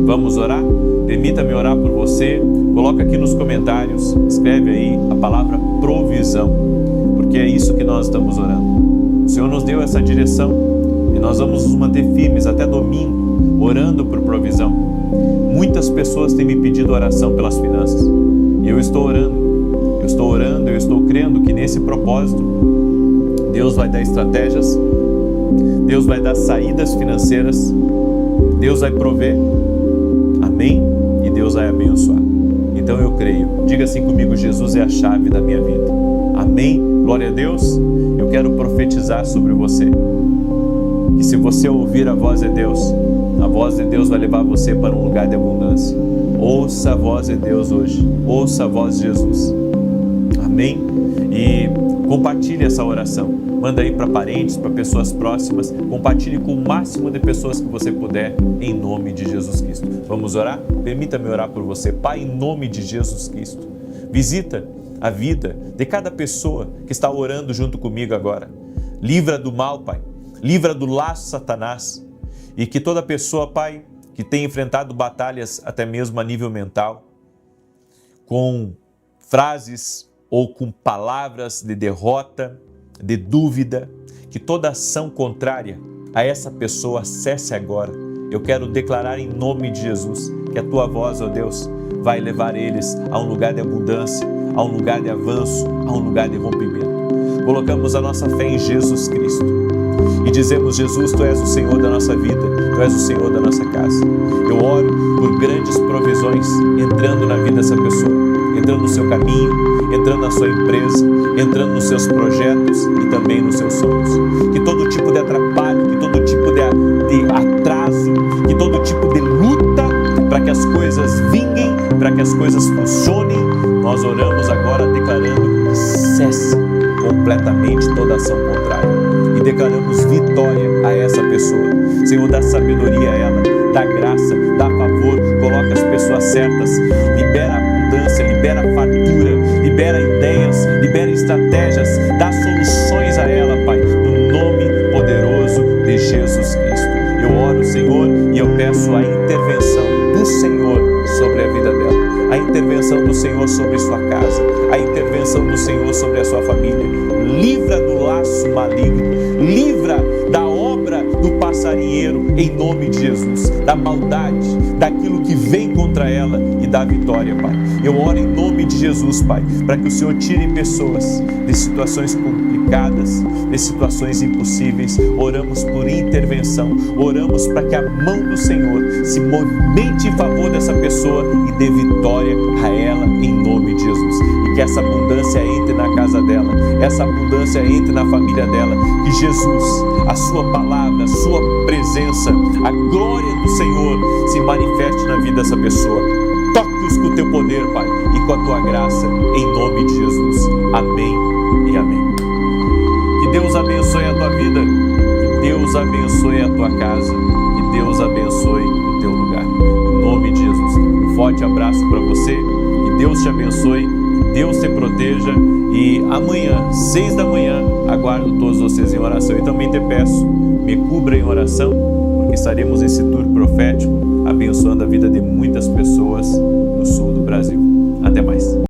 Vamos orar? Permita-me orar por você. Coloca aqui nos comentários, escreve aí a palavra provisão, porque é isso que nós estamos orando. O Senhor nos deu essa direção e nós vamos nos manter firmes até domingo, orando por provisão. Muitas pessoas têm me pedido oração pelas finanças e eu estou orando, eu estou crendo que nesse propósito Deus vai dar estratégias, Deus vai dar saídas financeiras, Deus vai prover, amém? E Deus vai abençoar. Então eu creio, diga assim comigo: Jesus é a chave da minha vida, amém? Glória a Deus. Eu quero profetizar sobre você, que se você ouvir a voz de Deus, a voz de Deus vai levar você para um lugar de abundância. Ouça a voz de Deus hoje, ouça a voz de Jesus, amém? E compartilhe essa oração, manda aí para parentes, para pessoas próximas, compartilhe com o máximo de pessoas que você puder, em nome de Jesus Cristo. Vamos orar? Permita-me orar por você. Pai, em nome de Jesus Cristo, visita a vida de cada pessoa que está orando junto comigo agora. Livra do mal, Pai, livra do laço de Satanás, e que toda pessoa, Pai, que tem enfrentado batalhas até mesmo a nível mental, com frases ou com palavras de derrota, de dúvida, que toda ação contrária a essa pessoa cesse agora. Eu quero declarar em nome de Jesus que a tua voz, ó Deus, vai levar eles a um lugar de abundância, a um lugar de avanço, a um lugar de rompimento. Colocamos a nossa fé em Jesus Cristo e dizemos: Jesus, Tu és o Senhor da nossa vida, Tu és o Senhor da nossa casa. Eu oro por grandes provisões entrando na vida dessa pessoa, entrando no seu caminho, entrando na sua empresa, entrando nos seus projetos e também nos seus sonhos. Que todo tipo de atrapalho, que todo tipo de atraso, que todo tipo de luta para que as coisas vinguem, para que as coisas funcionem, nós oramos agora declarando que cesse completamente toda ação contrária e declaramos vitória a essa pessoa. Senhor, dá sabedoria a ela, dá graça, dá favor, coloca as pessoas certas, libera abundância, libera fartura, libera ideias, libera estratégias, dá soluções a ela, Pai, no nome poderoso de Jesus Cristo. Eu oro, Senhor, e eu peço a intervenção do Senhor sobre a vida dela, a intervenção do Senhor sobre sua casa, a intervenção do Senhor sobre a sua família. Livra do laço maligno, livra da obra do passarinheiro, em nome de Jesus, da maldade, daquilo que vem contra ela, e da vitória, Pai. Eu oro em nome de Jesus, Pai, para que o Senhor tire pessoas de situações complicadas, de situações impossíveis. Oramos por intervenção, oramos para que a mão do Senhor se movimente em favor dessa pessoa e dê vitória a ela, em nome de Jesus. E que essa abundância entre na casa dela, essa abundância entre na família dela, que Jesus, a sua palavra, a sua presença, a glória do Senhor se manifeste na vida dessa pessoa. Toque-os com o teu poder, Pai, e com a tua graça, em nome de Jesus. Amém e amém. Que Deus abençoe a tua vida, que Deus abençoe a tua casa, que Deus abençoe o teu lugar. Em nome de Jesus. Um forte abraço para você, que Deus te abençoe, que Deus te proteja, e amanhã, 6 da manhã, aguardo todos vocês em oração. E também te peço, me cubra em oração, porque estaremos nesse tour profético, abençoando a vida de